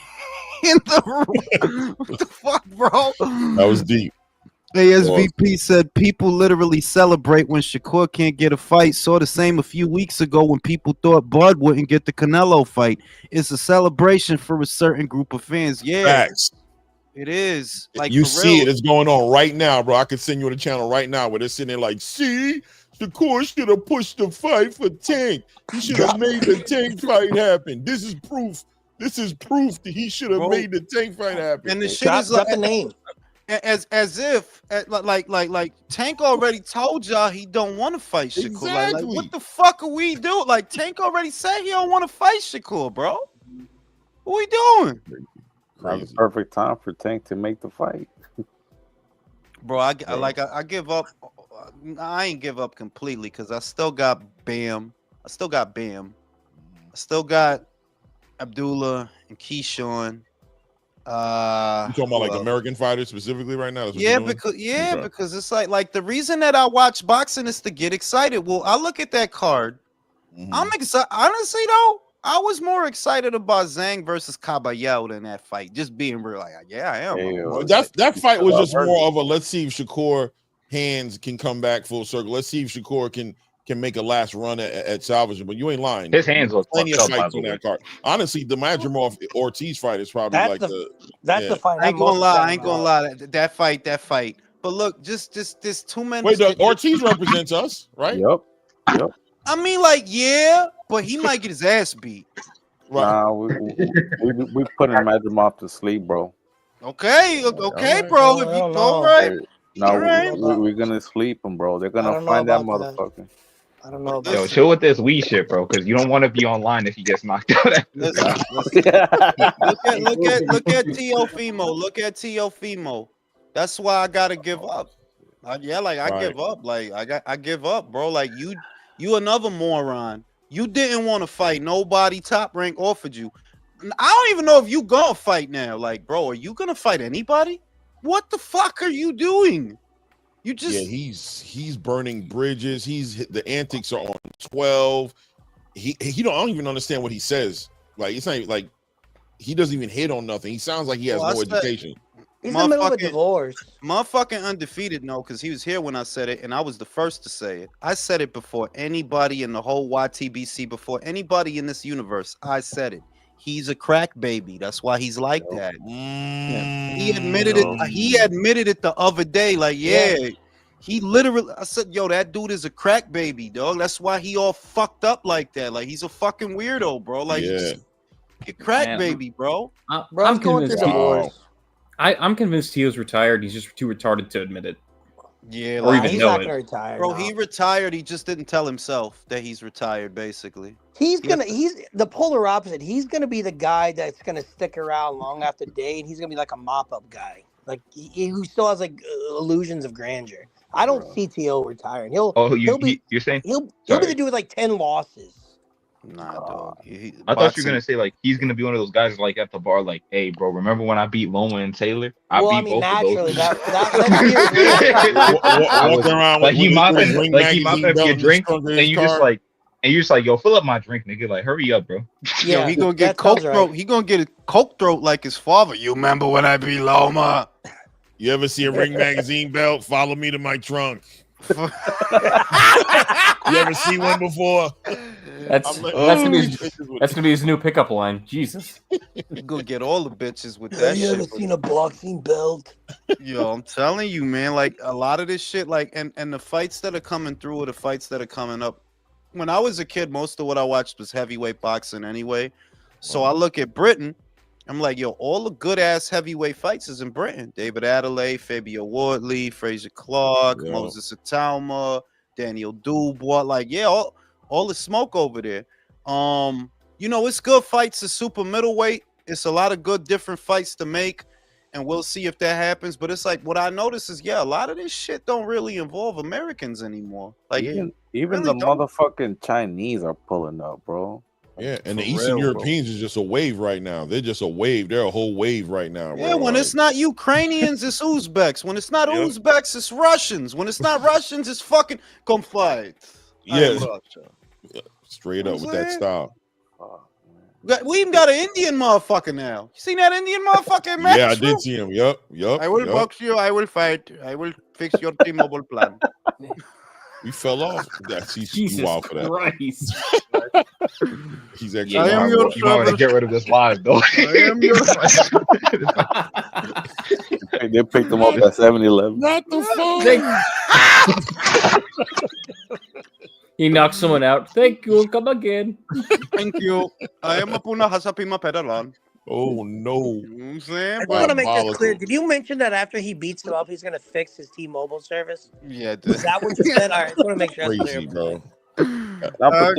in the room?" What the fuck, bro? That was deep. ASVP said people literally celebrate when Shakur can't get a fight. Saw the same a few weeks ago when people thought Bud wouldn't get the Canelo fight. It's a celebration for a certain group of fans. Yeah, Facts. It is. Like, you for see real. it's going on right now, bro. I could send you on the channel right now where they're sitting there like, see, Shakur should have pushed the fight for Tank. He should have made the Tank fight happen. This is proof. This is proof that he should have made the Tank fight happen. And the shit is like the name. As if like Tank already told y'all he don't want to fight Shakur. Exactly. Like, what the fuck are we doing? Like, Tank already said he don't want to fight Shakur, bro. What we doing? Now's the perfect time for Tank to make the fight. Bro, I give up. I ain't give up completely because I still got Bam. I still got Abdullah and Keyshawn. You talking about like American fighters specifically right now? Because it's like the reason that I watch boxing is to get excited. Well, I look at that card. I'm excited. Honestly, though, I was more excited about Zhang versus Caballero than that fight. Just being real, like, yeah, I am. That fight was just more of a let's see if Shakur hands can come back full circle. Let's see if Shakur can make a last run at salvaging. But you ain't lying. His hands look plenty of fucked up, fights on that card. Honestly, the Madrimov Ortiz fight is probably that's the fight. I ain't gonna lie. That fight. But look, just there's too many. Wait, Ortiz represents us, right? Yep. I mean, like, yeah, but he might get his ass beat. Right. Nah, we putting Madrimov to sleep, bro. Okay, bro. If you all right. No, we're gonna sleep him, bro. They're gonna find that motherfucker. I don't know about Yo, chill with this weed shit, bro, because you don't want to be online if he gets knocked out. Look at Teofimo. Look at Teofimo. That's why I gotta give up. I give up. Like I give up, bro. Like you another moron. You didn't want to fight. Nobody top rank offered you. I don't even know if you gonna fight now. Like, bro, are you gonna fight anybody? What the fuck are you doing? You just he's burning bridges. The antics are on 12. I don't even understand what he says. Like, it's not even, like he doesn't even hit on nothing. He sounds like he has no education. He's in the middle of a divorce. Motherfucking undefeated, no, because he was here when I said it, and I was the first to say it. I said it before anybody in the whole YTBC, before anybody in this universe. I said it. He's a crack baby. That's why he's like that. He admitted it. He admitted it the other day. Like, he literally. I said, "Yo, that dude is a crack baby, dog. That's why he all fucked up like that. Like, he's a fucking weirdo, bro. Like, he's a crack baby, bro. I'm convinced. I'm convinced he was retired. He's just too retarded to admit it. Yeah, or even know it. Retire, bro. He retired. He just didn't tell himself that he's retired. Basically, he's the polar opposite. He's gonna be the guy that's gonna stick around long after Dade. He's gonna be like a mop-up guy, like who still has like illusions of grandeur. I don't see T.O. retiring. You're saying he'll be the dude with like 10 losses. Nah, dog. I thought you were gonna say like he's gonna be one of those guys like at the bar, like, "Hey, bro, remember when I beat Loma and Taylor? I beat both naturally, of those." Like he might have your drink, and you're just like, "Yo, fill up my drink, nigga. Like, hurry up, bro." Yeah, he gonna get coke throat. Right. He gonna get a coke throat like his father. You remember when I beat Loma? You ever see a Ring magazine belt? Follow me to my trunk. You ever see one before? That's gonna be his new pickup line. Jesus, you gonna get all the bitches with that. You ever seen a boxing belt? Yo, I'm telling you, man. Like a lot of this shit, like and the fights that are coming through, or the fights that are coming up. When I was a kid, most of what I watched was heavyweight boxing anyway. So I look at Britain, I'm like, yo, all the good ass heavyweight fights is in Britain. David Adelaide, Fabio Wardley, Fraser Clark, Yeah. Moses Atauma, Daniel Dubois. Like, yeah, all the smoke over there. You know, it's good fights at super middleweight. It's a lot of good different fights to make, and we'll see if that happens. But it's like what I notice is, yeah, a lot of this shit don't really involve Americans anymore. Like, even really the don't. motherfucking Chinese are pulling up, bro. Yeah, and the For Eastern real, bro. Europeans is just a wave right now. They're just a wave. They're a whole wave right now, bro. Yeah, when it's not Ukrainians, it's Uzbeks. When it's not Yep. Uzbeks, it's Russians. When it's not Russians, it's fucking come fight. I am Yeah. Russia. Straight You know up what with I'm that saying? style. We even got an Indian motherfucker now. You seen that Indian motherfucker? in Yeah, I Matchroom? did see him. Yup. I will box you. I will fight. I will fix your T-Mobile plan. We fell off. That's he's Jesus too wild for that. Christ. He's actually Yeah, I am wild. your you might want to get rid of this live though. I am your They picked them up at 7-Eleven. Not the phone. He knocks someone out. Thank you. Come again. Thank you. I am a puna hasapima pedalan. Oh no. You know what I'm saying? I just But want to make this clear. Diabolical. Did you mention that after he beats him up, he's going to fix his T-Mobile service? yeah, Is that what you said? All right, I just want to make sure that's Crazy, clear. bro. No, but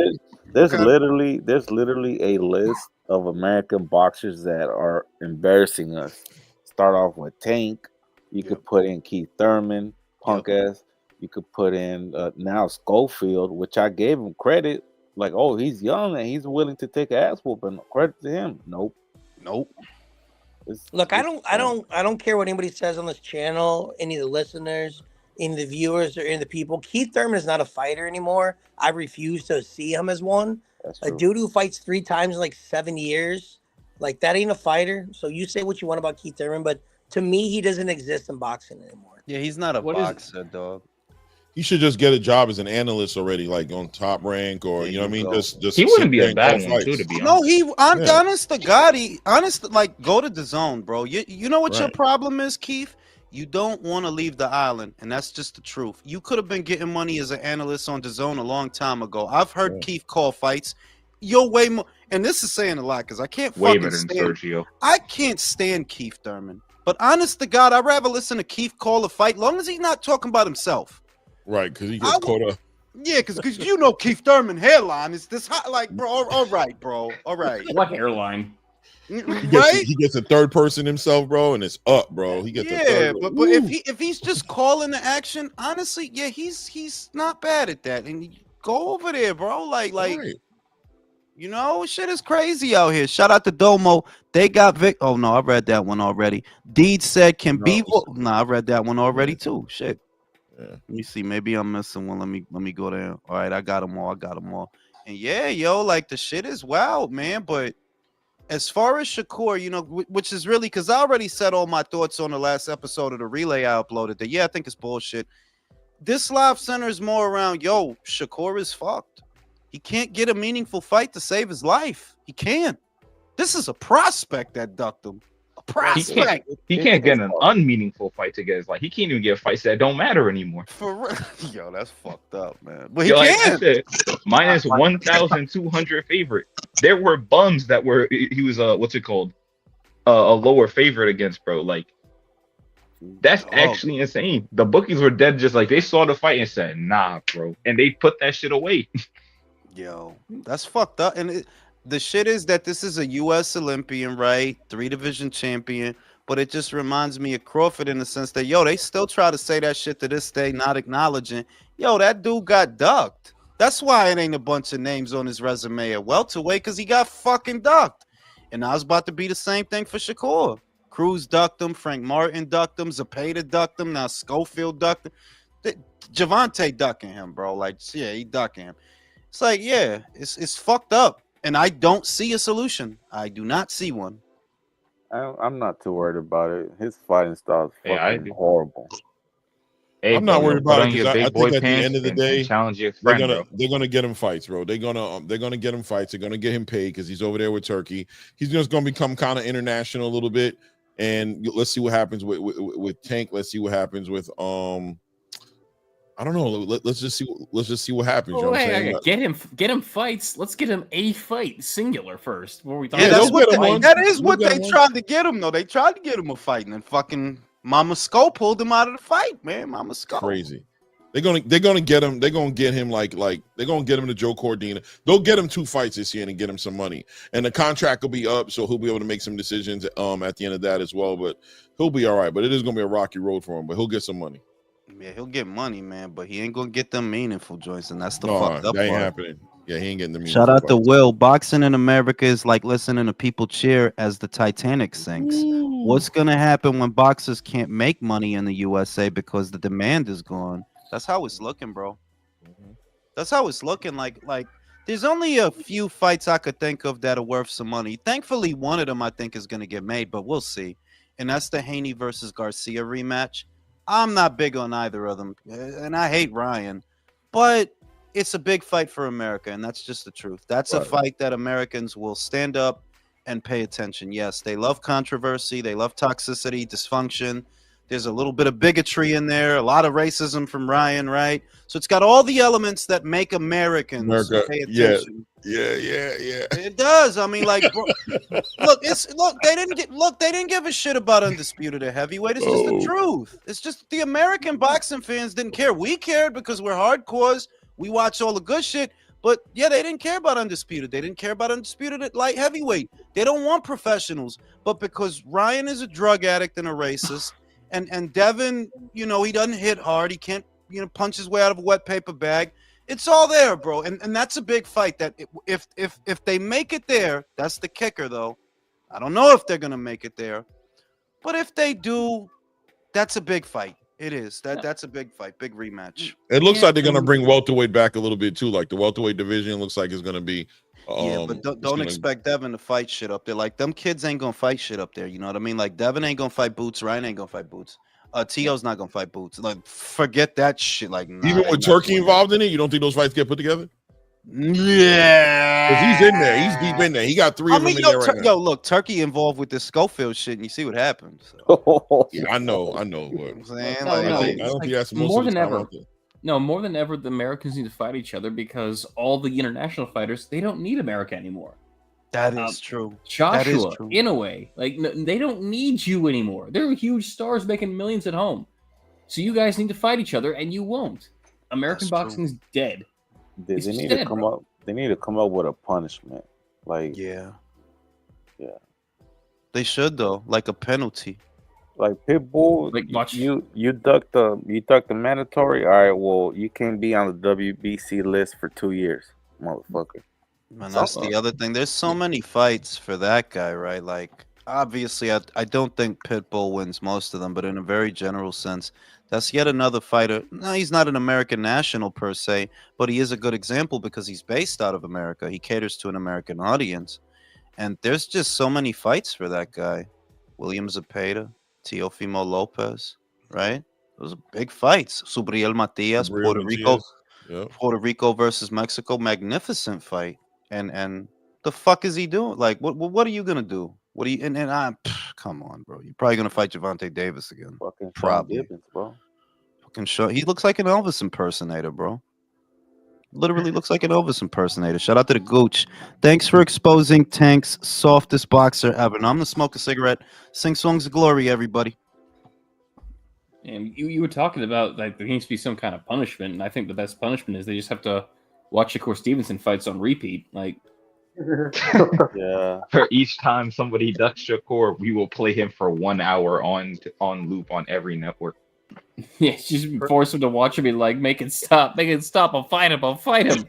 there's okay. literally a list of American boxers that are embarrassing us. Start off with Tank. You could put in Keith Thurman, punk ass. You could put in now Scofield, which I gave him credit. Like, oh, he's young and he's willing to take an ass whooping. Credit to him. Nope. Look, I don't care what anybody says on this channel, any of the listeners, any of the viewers, or any of the people. Keith Thurman is not a fighter anymore. I refuse to see him as one. A dude who fights 3 times in like 7 years, like that ain't a fighter. So you say what you want about Keith Thurman, but to me, he doesn't exist in boxing anymore. Yeah, he's not a boxer, dog. He should just get a job as an analyst already, like on Top Rank, or you know what I mean. Just He wouldn't be sit a there and bad call one too, fights. to be honest. No, Yeah. honest to God, like go to the zone, bro. You know what your Right. problem is, Keith? You don't want to leave the island, and that's just the truth. You could have been getting money as an analyst on the zone a long time ago. I've heard Keith call fights. You're way more, and this is saying a lot because I can't Way fucking better than stand. Sergio. I can't stand Keith Thurman. But honest to God, I'd rather listen to Keith call a fight, long as he's not talking about himself. Right, because he gets caught up. Yeah, because you know Keith Thurman hairline is this hot, like, bro. All right, bro. All right. What hairline? Right? He gets a third person himself, bro, and it's up, bro. He gets a Yeah, third. but Woo. if he's just calling the action, honestly, yeah, he's not bad at that. And go over there, bro. Like Right. you know, shit is crazy out here. Shout out to Domo. They got Vic. Oh no, I read that one already. Deed said can be. Nah, I read that one already too. Shit. Yeah. Let me see. Maybe I'm missing one. Let me go there. All right, I got them all. And yeah, yo, like the shit is wild, man. But as far as Shakur, you know, which is really because I already said all my thoughts on the last episode of the relay I uploaded. That yeah, I think it's bullshit. This live center is more around, yo, Shakur is fucked. He can't get a meaningful fight to save his life. He can't. This is a prospect that ducked him. A prospect. He can't get an unmeaningful fight to get his life. He can't even get fights that don't matter anymore. For real. Yo, that's fucked up, man. But he Yo, like I can. said, minus 1,200 favorite. There were bums that were he was what's it called? A lower favorite against, bro. Like that's actually insane. The bookies were dead, just like they saw the fight and said, nah, bro. And they put that shit away. Yo, that's fucked up. And the shit is that this is a U.S. Olympian, right? 3-division champion. But it just reminds me of Crawford in the sense that, yo, they still try to say that shit to this day, not acknowledging, yo, that dude got ducked. That's why it ain't a bunch of names on his resume at welterweight, because he got fucking ducked. And now it's about to be the same thing for Shakur. Cruz ducked him. Frank Martin ducked him. Zapata ducked him. Now Scofield ducked him. Javante ducking him, bro. Like, yeah, he ducking him. It's like, yeah, it's fucked up. And I don't see a solution. I do not see one. I'm not too worried about it. His fighting style is fucking horrible. Hey, I'm not worried about it because I big boy think at the pants end of the and day, challenge your friend, they're gonna get him fights, bro. They're gonna get him fights. They're gonna get him paid because he's over there with Turkey. He's just gonna become kind of international a little bit, and let's see what happens with Tank. Let's see what happens with I I don't know. Let's just see. Let's just see what happens. You know Oh, what I'm hey, saying? get him fights. Let's get him a fight, singular first. Before we talk Yeah, Yeah, that's they'll what get him one. that is They'll what get they him one. tried to get him though. They tried to get him a fight, and then fucking Mama Skull pulled him out of the fight, man. Mama Skull. Crazy. They're gonna get him. They're gonna get him like they're gonna get him to Joe Cordina. They'll get him 2 fights this year and get him some money. And the contract will be up, so he'll be able to make some decisions at the end of that as well. But he'll be all right. But it is gonna be a rocky road for him. But he'll get some money. Yeah, he'll get money, man, but he ain't gonna get them meaningful joints, and that's the No, fucked up that ain't part. happening. Yeah, he ain't getting the Shout meaningful out to fights. Will. Boxing in America is like listening to people cheer as the Titanic sinks. What's gonna happen when boxers can't make money in the USA because the demand is gone? That's how it's looking, bro. That's how it's looking. Like there's only a few fights I could think of that are worth some money. Thankfully, one of them I think is gonna get made, but we'll see. And that's the Haney versus Garcia rematch. I'm not big on either of them, and I hate Ryan, but it's a big fight for America, and that's just the truth. That's a fight that Americans will stand up and pay attention. Yes, they love controversy, they love toxicity, dysfunction. There's a little bit of bigotry in there, a lot of racism from Ryan, right? So it's got all the elements that make Americans pay attention. Yeah. It does. I mean, like, bro, they didn't give a shit about undisputed or heavyweight. It's just the truth. It's just the American boxing fans didn't care. We cared because we're hardcores. We watch all the good shit. But yeah, they didn't care about undisputed. They didn't care about undisputed at light heavyweight. They don't want professionals. But because Ryan is a drug addict and a racist, and Devin, you know, he doesn't hit hard. He can't, you know, punch his way out of a wet paper bag. It's all there, bro. And that's a big fight. That if they make it there, that's the kicker, though. I don't know if they're gonna make it there, but if they do, that's a big fight. It is. That's a big fight, big rematch. It looks like they're gonna bring welterweight back a little bit too. Like the welterweight division looks like it's gonna be. Yeah, but don't expect Devin to fight shit up there. Like them kids ain't gonna fight shit up there. You know what I mean? Like Devin ain't gonna fight Boots. Ryan ain't gonna fight Boots. T.O.'s not gonna fight Boots. Like forget that shit. Like even with Turkey involved in it, you don't think those fights get put together? Yeah, because he's in there. He's deep in there. He got 3 of them in there right now. Yo, look, Turkey involved with this Scofield shit, and you see what happens. So. Yeah, I know. But I'm saying, I don't think that's most more of the than time ever. out there. No, more than ever, the Americans need to fight each other because all the international fighters, they don't need America anymore. That is true. Joshua, that is true. in a way, like they don't need you anymore. They're huge stars making millions at home. So you guys need to fight each other, and you won't. American boxing is dead. They need to come up. They need to come up with a punishment. Like yeah. They should though, like a penalty. Like Pitbull, like you duck the mandatory. All right, well you can't be on the WBC list for 2 years, motherfucker. Man, that's the other thing. There's so many fights for that guy, right? Like obviously, I don't think Pitbull wins most of them, but in a very general sense, that's yet another fighter. No, he's not an American national per se, but he is a good example because he's based out of America. He caters to an American audience, and there's just so many fights for that guy. William Zepeda, Teofimo Lopez, right? Those are big fights. Subriel Matias, Puerto Rico versus Mexico, magnificent fight. And the fuck is he doing? Like, what are you gonna do? What are you? And I come on, bro. You're probably gonna fight Gervonta Davis again. Fucking probably, Gibbons, bro. Fucking show. He looks like an Elvis impersonator, bro. Literally looks like an Elvis impersonator. Shout out to the Gooch. Thanks for exposing Tank's softest boxer ever. Now I'm gonna smoke a cigarette. Sing songs of glory, everybody. And you were talking about like there needs to be some kind of punishment, and I think the best punishment is they just have to watch Shakur Stevenson fights on repeat. Like, yeah. For each time somebody ducks Shakur, we will play him for 1 hour on loop on every network. Yeah, just force him to watch him. Be like, make it stop. I'll fight him.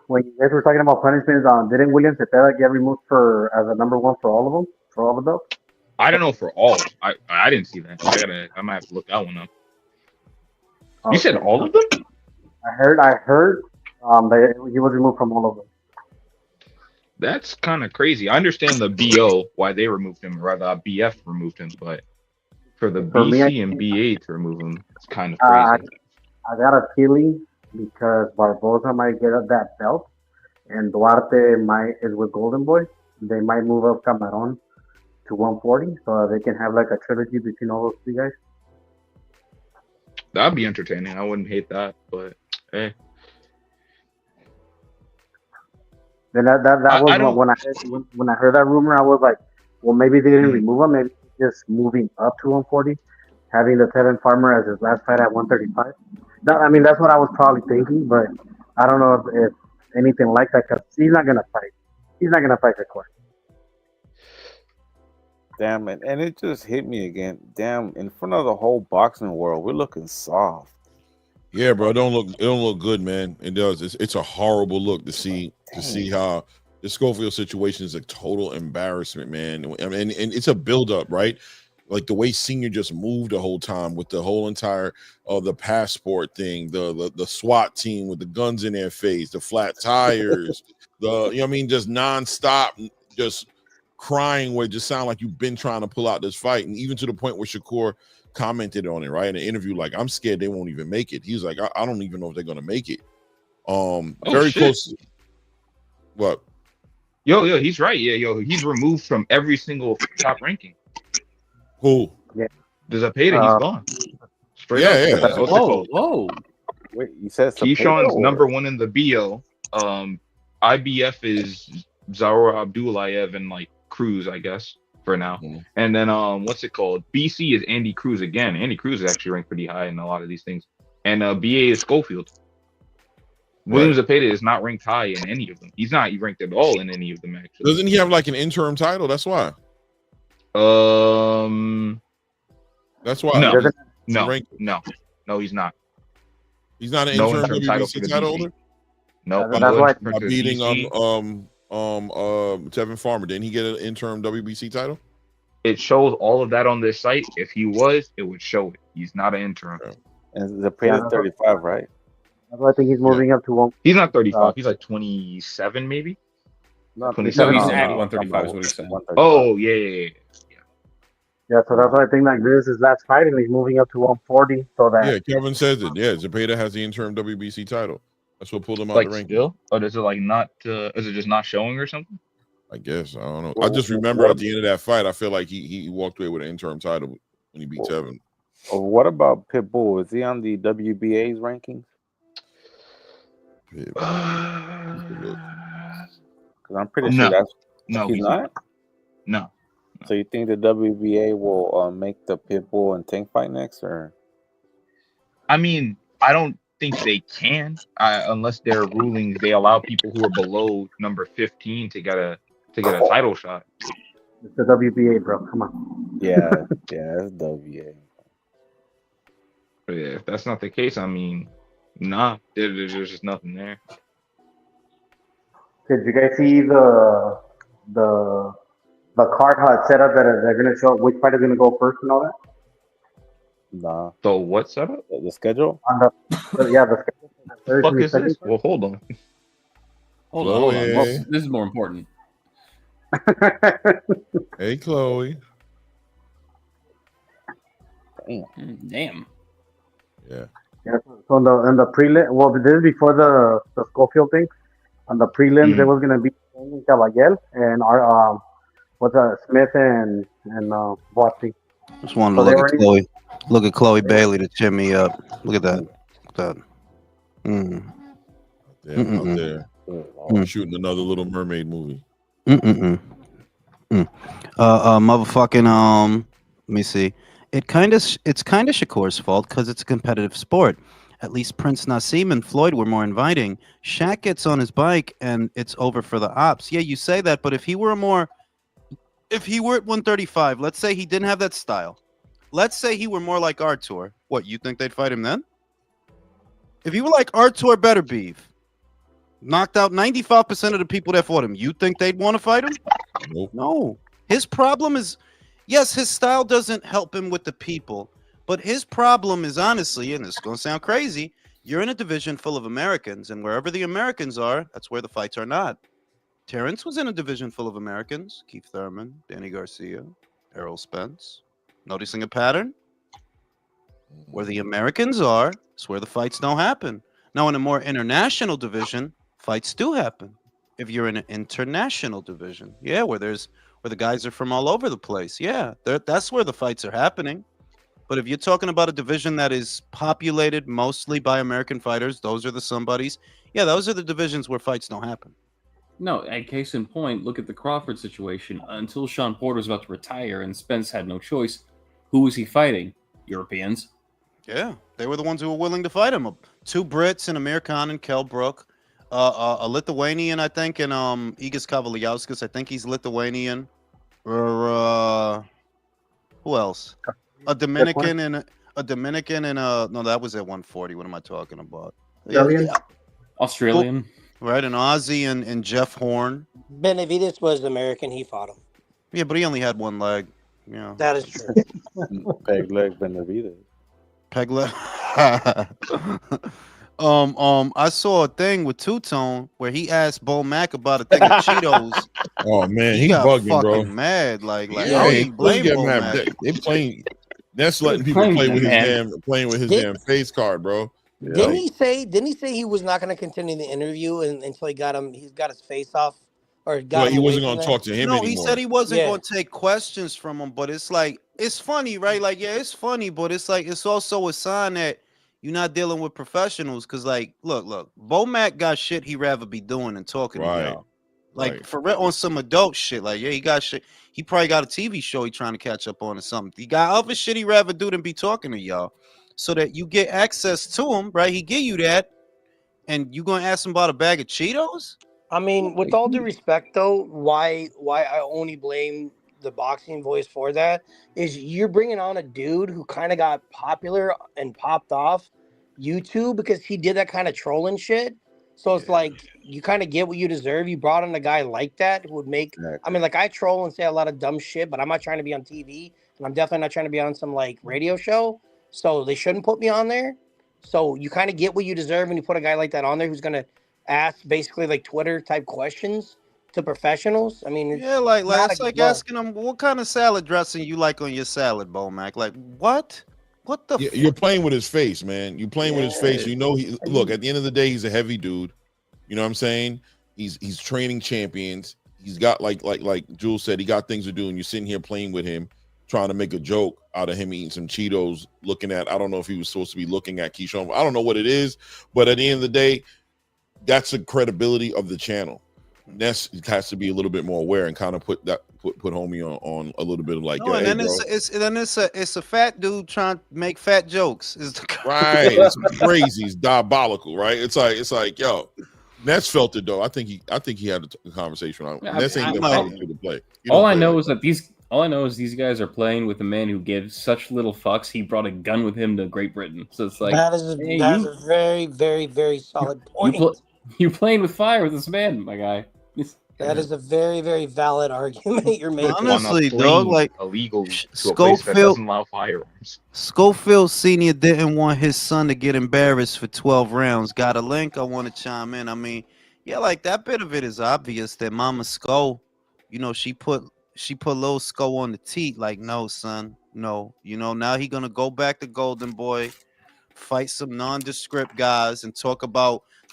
When you guys were talking about punishments, didn't William Cepeda get removed as a number one for all of them, for all the belts? I don't know for all. I didn't see that. I might have to look that one up. You said all of them? I heard that he was removed from all of them. That's kind of crazy. I understand the BO why they removed him, or rather BF removed him, but for the BC and BA to remove him, it's kind of crazy. I got a feeling because Barboza might get that belt, and Duarte is with Golden Boy. They might move up Cameron to 140, so they can have like a trilogy between all those 3 guys. That'd be entertaining. I wouldn't hate that, but hey. Then that was I don't. when I heard that rumor, I was like, well, maybe they didn't Mm. remove him. Maybe he's just moving up to 140, having the Tevin Farmer as his last fight at 135. I mean, that's what I was probably thinking, but I don't know if anything like that because he's not gonna fight. He's not gonna fight Shakur. Damn it. And it just hit me again. Damn, in front of the whole boxing world, we're looking soft. Yeah, bro, it don't look good, man. It does. It's a horrible look to see how the Scofield situation is a total embarrassment, man. I mean, and it's a buildup, right? Like the way Senior just moved the whole time with the whole entire the passport thing, the SWAT team with the guns in their face, the flat tires, just nonstop, just crying where it just sound like you've been trying to pull out this fight, and even to the point where Shakur commented on it, right, in an interview, like, I'm scared they won't even make it. He was like, I don't even know if they're gonna make it. Very shit. close. What? Yo, he's right. Yeah, he's removed from every single top ranking. Who? Yeah. There's a Payda, he's gone. Straight up. Yeah. What's it Whoa, called? whoa. Wait, you said Keyshawn's Cepeda or- number 1 in the BO. IBF is Zaur Abdullayev and like Cruz, I guess, for now. Mhm. And then what's it called? BC is Andy Cruz again. Andy Cruz is actually ranked pretty high in a lot of these things. And BA is Scofield. William Zepeda is not ranked high in any of them. He's not ranked at all in any of them, actually. Doesn't he have like an interim title? That's why. That's why. No, he's not. He's not an No interim interim title WBC for the title BC. holder. No, That's why- By beating Tevin Farmer, didn't he get an interim WBC title? It shows all of that on this site. If he was, it would show it. He's not an interim. And Zepeda's 35, right? That's why I think he's moving up to one. He's not 35. He's like 27, maybe. Not 27. No, he's No, at no, 135 is what he said. 135. Oh, yeah. Yeah, so that's why I think like this is his last fight, and he's moving up to 140. So that Yeah, Kevin says it. Yeah, Zepeda has the interim WBC title. That's what pulled him out Like the ranking. still? Or does it like not? Is it just not showing or something? I guess I don't know. I just remember at the end of that fight, I feel like he walked away with an interim title when he beat Tevin. What about Pitbull? Is he on the WBA's rankings? Yeah. Because I'm pretty sure that's No, he's not. No. So you think the WBA will make the Pitbull and Tank fight next, or? I mean, I don't think they can, unless their rulings they allow people who are below number 15 to get a title shot. it's the WBA, bro. Come on. Yeah, it's WBA. But yeah, if that's not the case, I mean, nah, there's just nothing there. Did you guys see the card how it's set up that they're gonna show which fight is gonna go first and all that? Nah, So what setup? the schedule. On the schedule. The fuck is this? Well, hold on. Hold on. Well, Chloe. this is more important. Hey, Chloe. Damn. Yeah. Yeah, so in the prelim, well, this is before the Scofield thing. On the prelims, it was gonna be Caballel and our Smith and Boaty. Just wanted to So they look at were- Chloe. Look at Chloe Bailey to cheer me up. Look at that. Look at that. Damn, out there. Mm. Shooting another Little Mermaid movie. Motherfucking let me see. It's kind of Shakur's fault because it's a competitive sport. At least Prince Nassim and Floyd were more inviting. Shaq gets on his bike and it's over for the ops. Yeah, you say that, but if he were at 135, let's say he didn't have that style. Let's say he were more like Artur. What, you think they'd fight him then? If he were like Artur Better Beef, knocked out 95% of the people that fought him, you think they'd want to fight him? Nope. No. His problem is, yes, his style doesn't help him with the people, but his problem is honestly, and this is going to sound crazy, you're in a division full of Americans, and wherever the Americans are, that's where the fights are not. Terrence was in a division full of Americans. Keith Thurman, Danny Garcia, Errol Spence. Noticing a pattern? Where the Americans are, it's where the fights don't happen. Now, in a more international division, fights do happen. If you're in an international division, yeah, where the guys are from all over the place, yeah, that's where the fights are happening. But if you're talking about a division that is populated mostly by American fighters, those are the somebodies. Yeah, those are the divisions where fights don't happen. No, and case in point, look at the Crawford situation. Until Sean Porter was about to retire and Spence had no choice, who was he fighting? Europeans. Yeah, they were the ones who were willing to fight him. 2 Brits and Amir Khan and Kell Brook. A Lithuanian, I think, and Igis Kavaliauskas. I think he's Lithuanian. Or who else? A Dominican and no, that was at 140. What am I talking about? Australian. Right, an Aussie and Jeff Horn. Benavides was American. He fought him. Yeah, but he only had one leg. Yeah, that is true. Peg leg Benavides. Peg leg. I saw a thing with Two Tone where he asked Bo Mack about a thing of Cheetos. Oh man, he he's got bugging, fucking bro. mad. Like Yeah, I don't even blame get Bo mad. Mack. They playing. That's letting people play with his damn face card, bro. Didn't he say he was not going to continue the interview until he got his face off, or got him he away wasn't from going to that? talk to him No, anymore. he said he wasn't going to take questions from him. But it's like, it's funny, right? Like, yeah, it's funny, but it's like, it's also a sign that you're not dealing with professionals. Because, like, look, Bo Mack got shit he'd rather be doing than talking to y'all. Like, for real, on some adult shit. Like, yeah, he got shit. He probably got a TV show he trying to catch up on or something. He got other shit he'd rather do than be talking to y'all. So that you get access to him, right? He give you that, and you gonna ask him about a bag of Cheetos? I mean, with all due respect, though, why I only blame the boxing voice for that is you're bringing on a dude who kind of got popular and popped off YouTube because he did that kind of trolling shit. So it's like you kind of get what you deserve. You brought in a guy like that who would make. I mean, like I troll and say a lot of dumb shit, but I'm not trying to be on TV, and I'm definitely not trying to be on some like radio show. So they shouldn't put me on there. So you kind of get what you deserve when you put a guy like that on there who's gonna ask basically like Twitter type questions to professionals. I mean, yeah, like it's like asking them what kind of salad dressing you like on your salad, Bo Mac. Like what? What the? You're playing with his face, man. You're playing with his face. You know, look. At the end of the day, he's a heavy dude. You know what I'm saying? He's training champions. He's got like Jules said, he got things to do, and you're sitting here playing with him, trying to make a joke out of him eating some Cheetos, looking at, I don't know if he was supposed to be looking at Keyshawn. I don't know what it is, but at the end of the day, that's the credibility of the channel. Ness has to be a little bit more aware and kind of put homie on a little bit of like, and then it's a fat dude trying to make fat jokes. Right. It's crazy. It's diabolical, right? It's like, yo, Ness felt it though. I think he had a conversation on Ness ain't gonna to play. All I know is these guys are playing with a man who gives such little fucks. He brought a gun with him to Great Britain. So it's like that is a very, very, very solid point. You're playing with fire with this man, my guy. That is a very, very valid argument you're making. Honestly, dog, like illegal to a place that doesn't allow firearms. Scofield Sr. didn't want his son to get embarrassed for 12 rounds. Got a link? I want to chime in. I mean, yeah, like that bit of it is obvious that Mama Sco, you know, she put little Sco on the teat. Like, no, son, no. You know, now he gonna go back to Golden Boy, fight some nondescript guys, and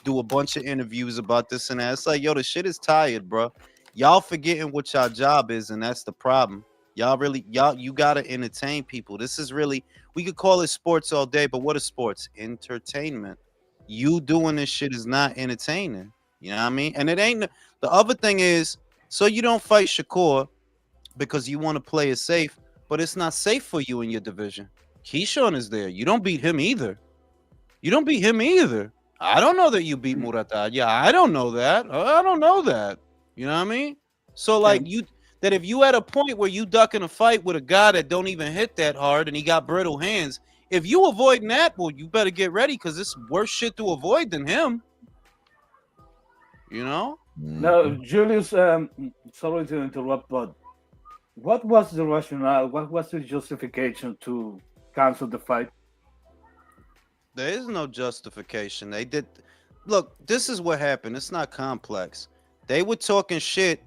do a bunch of interviews about this and that. It's like, yo, the shit is tired, bro. Y'all forgetting what y'all job is, and that's the problem. You gotta entertain people. This is really, we could call it sports all day, but what is sports? Entertainment. You doing this shit is not entertaining. You know what I mean? And it ain't. The other thing is, so you don't fight Shakur because you want to play it safe, but it's not safe for you in your division. Keyshawn is there. You don't beat him either. I don't know that you beat Murata. Yeah, I don't know that. I don't know that. You know what I mean? So like if you at a point where you ducking a fight with a guy that don't even hit that hard and he got brittle hands, if you avoiding that, well, you better get ready because it's worse shit to avoid than him. You know? Now, Julius, sorry to interrupt, but what was the rationale? What was the justification to cancel the fight? There is no justification. They did. Look, this is what happened. It's not complex. They were talking shit,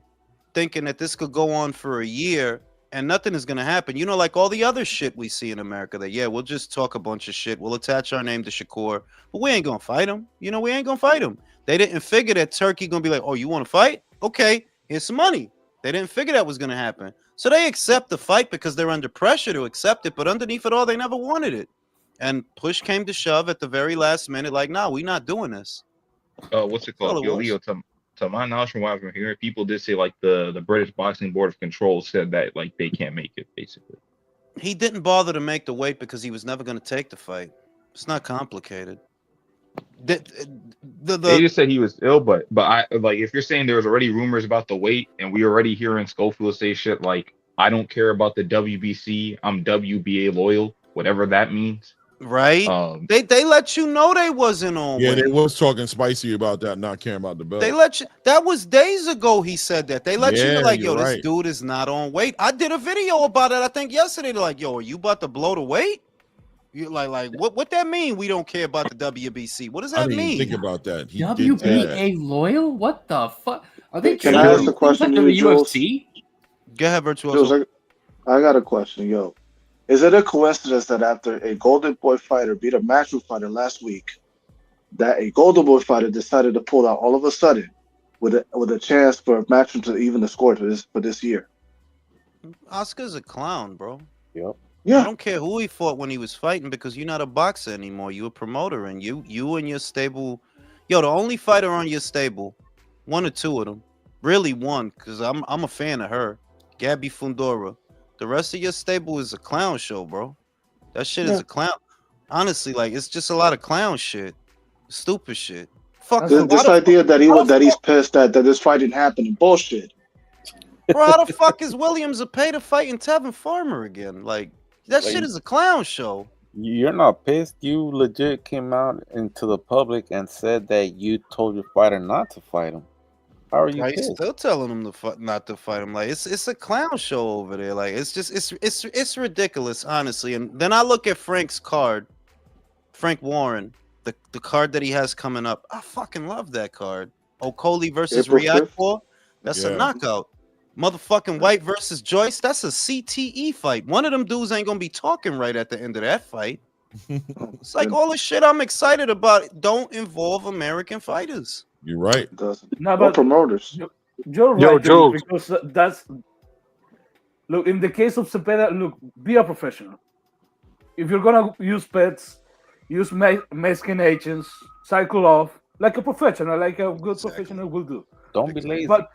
thinking that this could go on for a year and nothing is going to happen. You know, like all the other shit we see in America that, yeah, we'll just talk a bunch of shit. We'll attach our name to Shakur, but we ain't going to fight him. You know, we ain't going to fight him. They didn't figure that Turkey going to be like, oh, you want to fight? Okay, here's some money. They didn't figure that was going to happen. So they accept the fight because they're under pressure to accept it. But underneath it all, they never wanted it. And push came to shove at the very last minute. Like, no, we're not doing this. What's it called? Yo, Leo, to my knowledge, from what I've been hearing, people did say like the British Boxing Board of Control said that like they can't make it, basically. He didn't bother to make the weight because he was never going to take the fight. It's not complicated. They just said he was ill, but I like if you're saying there was already rumors about the weight, and we already hearing Scofield say shit like, I don't care about the WBC, I'm WBA loyal, whatever that means. Right? They let you know they wasn't on weight. They was talking spicy about that, not caring about the belt. They let you. That was days ago. He said that. They let you know, like, yo, right. This dude is not on weight. I did a video about it. I think yesterday. They're like, yo, are you about to blow the weight? You like what that mean? We don't care about the WBC. What does that mean? Think about that. He WBA loyal? What the fuck? Are they? Can I ask a question to the you, Jules? UFC? Go ahead, Virtuoso. I got a question, yo. Is it a coincidence that after a Golden Boy fighter beat a Matchroom fighter last week, that a Golden Boy fighter decided to pull out all of a sudden with a chance for Matchroom to even the score for this year? Oscar's a clown, bro. Yep. Yeah. I don't care who he fought when he was fighting because you're not a boxer anymore. You're a promoter, and you and your stable. Yo, the only fighter on your stable, one or two of them, really one, because I'm a fan of her, Gabby Fundora. The rest of your stable is a clown show, bro. That shit is a clown. Honestly, like it's just a lot of clown shit, stupid shit. Fuck this idea that he's pissed that this fight didn't happen and bullshit. Bro, how the fuck is William Zepeda fighting Tevin Farmer again? Like that shit is a clown show. You're not pissed. You legit came out into the public and said that you told your fighter not to fight him. How are you pissed? Still telling him not to fight him? Like it's a clown show over there. Like it's ridiculous, honestly. And then I look at Frank's card, Frank Warren, the card that he has coming up. I fucking love that card. Okoli versus Riyadh 4. That's a knockout. Motherfucking White versus Joyce. That's a CTE fight. One of them dudes ain't gonna be talking right at the end of that fight. It's like all the shit I'm excited about don't involve American fighters. You're right. It doesn't. No, Or but promoters. you're Yo, right, Joe. because that's look in the case of Cepeda. Look, be a professional. If you're gonna use pets, use Mexican agents, cycle off like a professional, like a good professional will do. Don't be lazy. But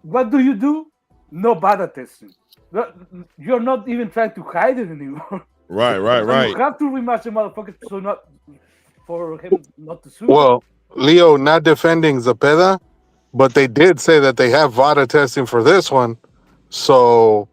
what do? No beta testing. You're not even trying to hide it anymore. Right. You have to rematch the motherfucker so not for him not to sue. Well, Leo, not defending Zepeda, but they did say that they have VADA testing for this one. So,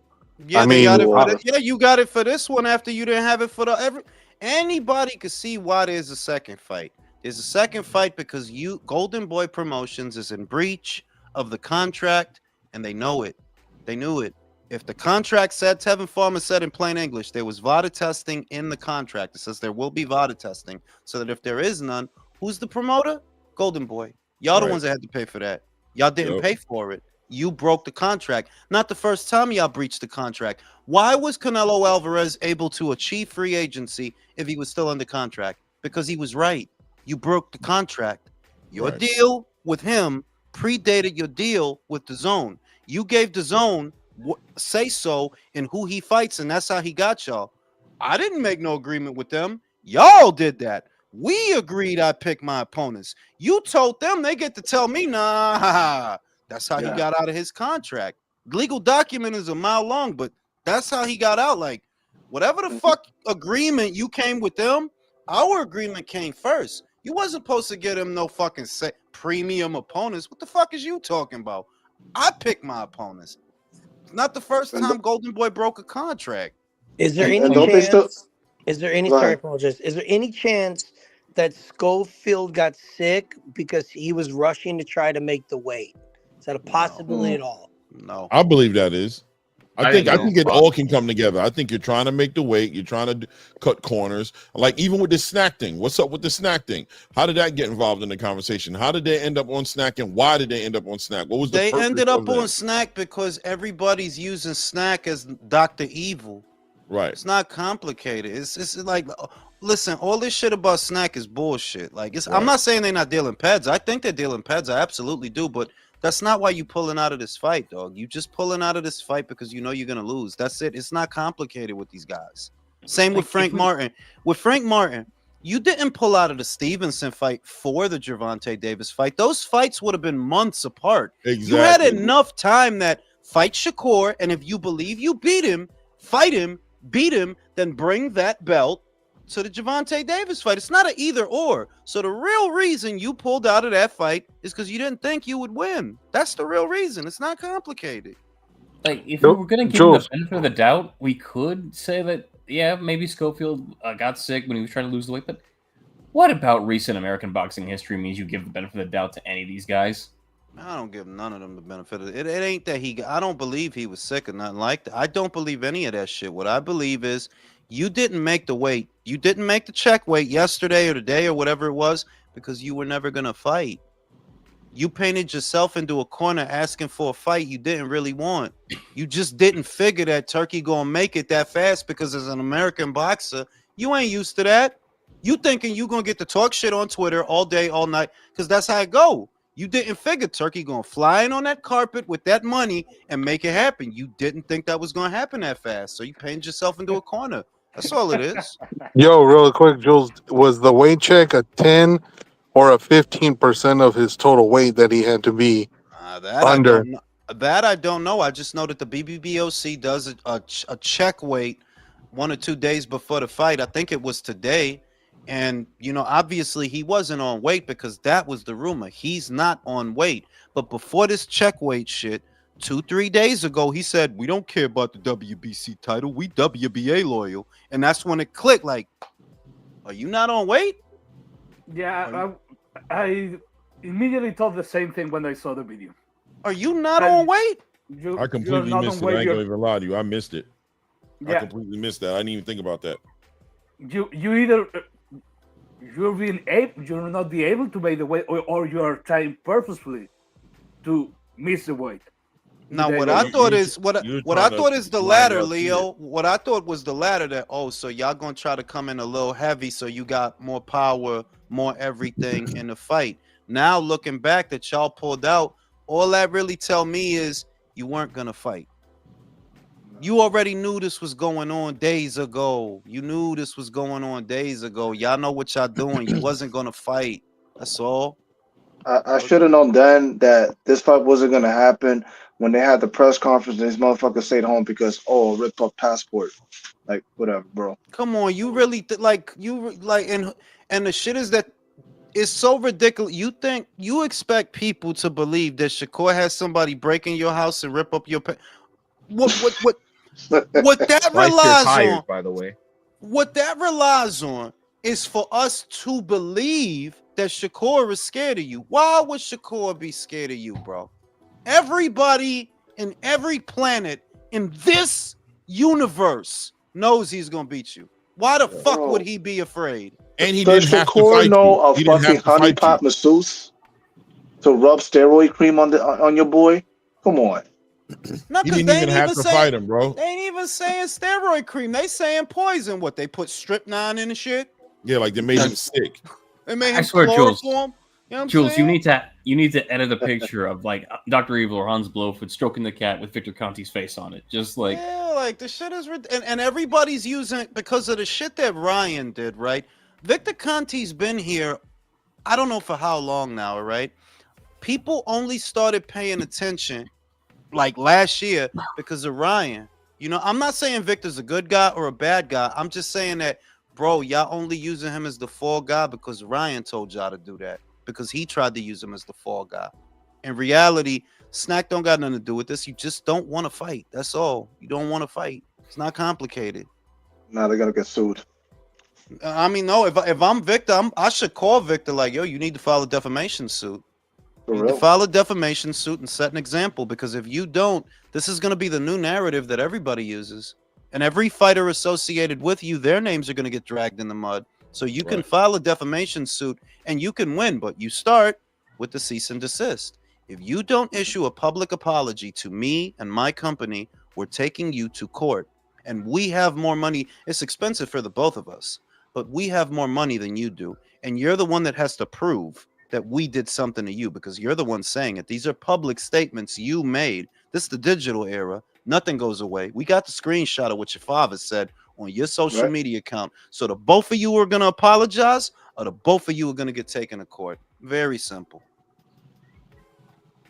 Yeah, I they mean, got it for you got it for this one after you didn't have it for the anybody could see why there's a second fight. There's a second fight because Golden Boy Promotions is in breach of the contract, and they know it. They knew it. If the contract said, Tevin Farmer said in plain English, there was VADA testing in the contract. It says there will be VADA testing, so that if there is none, who's the promoter? Golden Boy. Y'all the ones that had to pay for that. Y'all didn't pay for it. You broke the contract. Not the first time y'all breached the contract. Why was Canelo Alvarez able to achieve free agency if he was still under contract? Because he was right. You broke the contract. Your deal with him predated your deal with DAZN. You gave DAZN say so in who he fights, and that's how he got y'all. I didn't make no agreement with them. Y'all did that. We agreed I pick my opponents. You told them they get to tell me, nah. That's how he got out of his contract. Legal document is a mile long, but that's how he got out. Like, whatever the fuck agreement you came with them, our agreement came first. You wasn't supposed to get him no fucking premium opponents. What the fuck is you talking about? I pick my opponents. Not the first time Golden Boy broke a contract. Is there any chance? Is there any? Sorry, apologize. Is there any chance that Scofield got sick because he was rushing to try to make the weight? Is that a possibility at all? No. I believe that is. I think it all can come together. I think you're trying to make the weight. You're trying to cut corners. Like even with the snack thing. What's up with the snack thing? How did that get involved in the conversation? How did they end up on snack, and why did they end up on snack? What was the purpose ended up of that? on snack because everybody's using snack as Dr. Evil. Right. It's not complicated. It's like, listen, all this shit about snack is bullshit. Like I'm not saying they're not dealing peds. I think they're dealing peds. I absolutely do, but That's not why you pulling out of this fight, dog. You just pulling out of this fight because you know you're gonna lose. That's it. It's not complicated with these guys. Same with Frank Martin. With Frank Martin, you didn't pull out of the Stevenson fight for the Gervonta Davis fight. Those fights would have been months apart. Exactly. You had enough time that fight Shakur, and if you believe you beat him, fight him, beat him, then bring that belt to the Gervonta Davis fight. It's not an either or. So the real reason you pulled out of that fight is because you didn't think you would win. That's the real reason. It's not complicated. Like, if we were going to give him the benefit of the doubt, we could say that, yeah, maybe Scofield got sick when he was trying to lose the weight. But what about recent American boxing history means you give the benefit of the doubt to any of these guys? I don't give none of them the benefit of it. It ain't that I don't believe he was sick or nothing like that. I don't believe any of that shit. What I believe is you didn't make the weight. You didn't make the check weight yesterday or today or whatever it was because you were never going to fight. You painted yourself into a corner asking for a fight you didn't really want. You just didn't figure that Turkey gonna make it that fast because as an American boxer, you ain't used to that. You thinking you gonna get to talk shit on Twitter all day, all night, because that's how it go. You didn't figure Turkey gonna fly in on that carpet with that money and make it happen. You didn't think that was gonna happen that fast, so you painted yourself into a corner. That's all it is. Yo, real quick, Jules, was the weight check a 10 or a 15% of his total weight that he had to be under? I don't know. I just know that the BBBOC does a check weight 1 or 2 days before the fight. I think it was today. And, you know, obviously he wasn't on weight because that was the rumor. He's not on weight. But before this check weight shit, 2-3 days ago, he said, we don't care about the WBC title. We WBA loyal. And that's when it clicked. Like, are you not on weight? Yeah, I immediately thought the same thing when I saw the video. Are you not on weight? I completely missed it. I ain't gonna even lie to you. I missed it. Yeah. I completely missed that. I didn't even think about that. You either you're not be able to make the weight, or you are trying purposefully to miss the weight. Now, what I thought is the latter, Leo. What I thought was the latter, that so y'all gonna try to come in a little heavy, so you got more power, more everything in the fight. Now looking back that y'all pulled out, all that really tell me is you weren't gonna fight. You already knew this was going on days ago. You knew this was going on days ago. Y'all know what y'all doing. You wasn't gonna fight. That's all. I should have known then that this fight wasn't gonna happen when they had the press conference and these motherfuckers stayed home because ripped off passport. Like, whatever, bro. Come on, you really and the shit is that it's so ridiculous. You expect people to believe that Shakur has somebody break in your house and rip up your what that relies on, by the way. What that relies on is for us to believe that Shakur is scared of you. Why would Shakur be scared of you, bro? Everybody in every planet in this universe knows he's gonna beat you. Why the fuck would he be afraid? And he didn't have to fight know a fucking honeypot masseuse to rub steroid cream on your boy? Come on. No, he didn't even have to fight him, bro. They ain't even saying steroid cream. They saying poison. What, they put strychnine in the shit? Yeah, like they made him sick. They made him chloroform. You know what Jules, you need to edit a picture of like Dr. Evil or Hans Blofeld stroking the cat with Victor Conti's face on it. Just like, yeah, like the shit is and everybody's using it because of the shit that Ryan did, right? Victor Conti's been here, I don't know for how long now, right? People only started paying attention like last year because of Ryan. You know, I'm not saying Victor's a good guy or a bad guy. I'm just saying that, bro, y'all only using him as the fall guy because Ryan told y'all to do that. Because he tried to use him as the fall guy. In reality, Snack don't got nothing to do with this. You just don't want to fight. That's all. You don't want to fight. It's not complicated. Now they're gonna get sued. I mean, no. If I'm Victor, I should call Victor like, yo, you need to file a defamation suit. You need to file a defamation suit and set an example. Because if you don't, this is going to be the new narrative that everybody uses. And every fighter associated with you, their names are going to get dragged in the mud. So you can file a defamation suit and you can win, but you start with the cease and desist. If you don't issue a public apology to me and my company, we're taking you to court. And we have more money. It's expensive for the both of us, but we have more money than you do. And you're the one that has to prove that we did something to you, because you're the one saying it. These are public statements you made. This is the digital era. Nothing goes away. We got the screenshot of what your father said on your social media account. So the both of you are going to apologize, or the both of you are going to get taken to court. Very simple.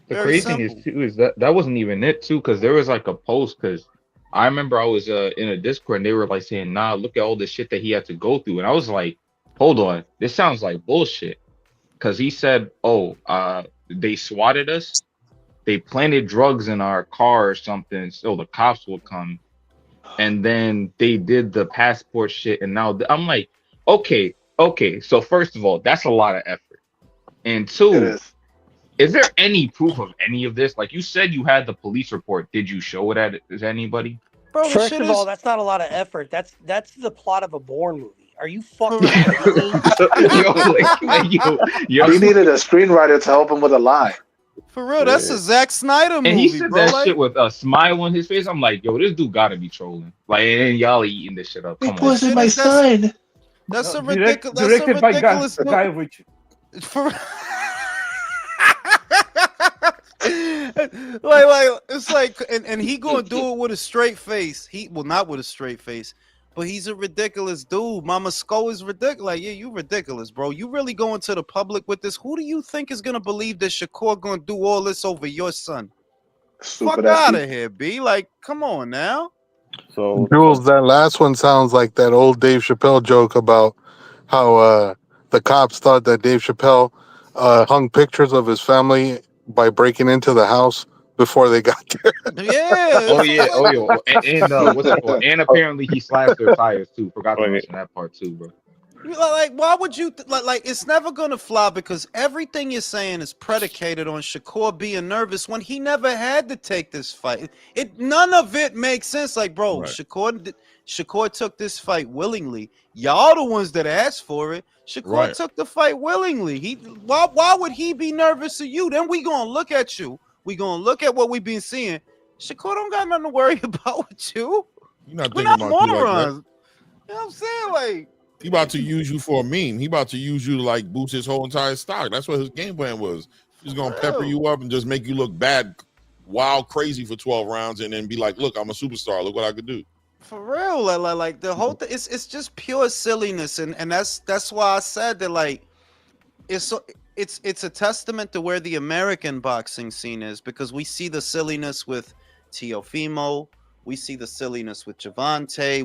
The crazy thing is too is that wasn't even it too, because there was like a post, because I remember I was in a Discord and they were like saying, nah, look at all the shit that he had to go through. And I was like, hold on, this sounds like bullshit. Because he said, oh, they swatted us, they planted drugs in our car or something, so the cops will come. And then they did the passport shit, and now I'm like, okay. So first of all, that's a lot of effort. And two, is there any proof of any of this? Like you said, you had the police report. Did you show it to anybody? Bro, first of all, that's not a lot of effort. That's the plot of a Bourne movie. Are you fucking crazy? He needed a screenwriter to help him with a lie. For real, that's a Zack Snyder movie, and he said bro. that shit with a smile on his face. I'm like, yo, this dude gotta be trolling. Like, and y'all eating this shit up. Come on. Wasn't my son. That's a ridiculous. Directed by Guy Ritchie. For like it's like, and he gonna do it with a straight face. Not with a straight face, but he's a ridiculous dude. Mama Sko is ridiculous. Like, yeah, you ridiculous, bro. You really going to the public with this? Who do you think is gonna believe that Shakur gonna do all this over your son? Fuck out of here, B. Like, come on now. So Jules, that last one sounds like that old Dave Chappelle joke about how the cops thought that Dave Chappelle hung pictures of his family by breaking into the house before they got there. Yeah. Oh yeah. And what's it called? And apparently he slashed their tires too. Forgot to mention that part too, bro. Like, why would you like? It's never gonna fly, because everything you're saying is predicated on Shakur being nervous when he never had to take this fight. None of it makes sense. Like, bro, right. Shakur took this fight willingly. Y'all the ones that asked for it. Shakur took the fight willingly. Why would he be nervous of you? Then we gonna look at you. We gonna look at what we've been seeing. Shakur don't got nothing to worry about with you. You're not We're thinking not about you like that. You know what I'm saying? Like, he about to use you for a meme. He about to use you to like boost his whole entire stock. That's what his game plan was. He's gonna pepper you up and just make you look bad, wild, crazy for 12 rounds, and then be like, "Look, I'm a superstar. Look what I could do." For real, like the whole thing, it's just pure silliness, and that's why I said that, like, it's a testament to where the American boxing scene is, because we see the silliness with Teofimo. We see the silliness with Javante.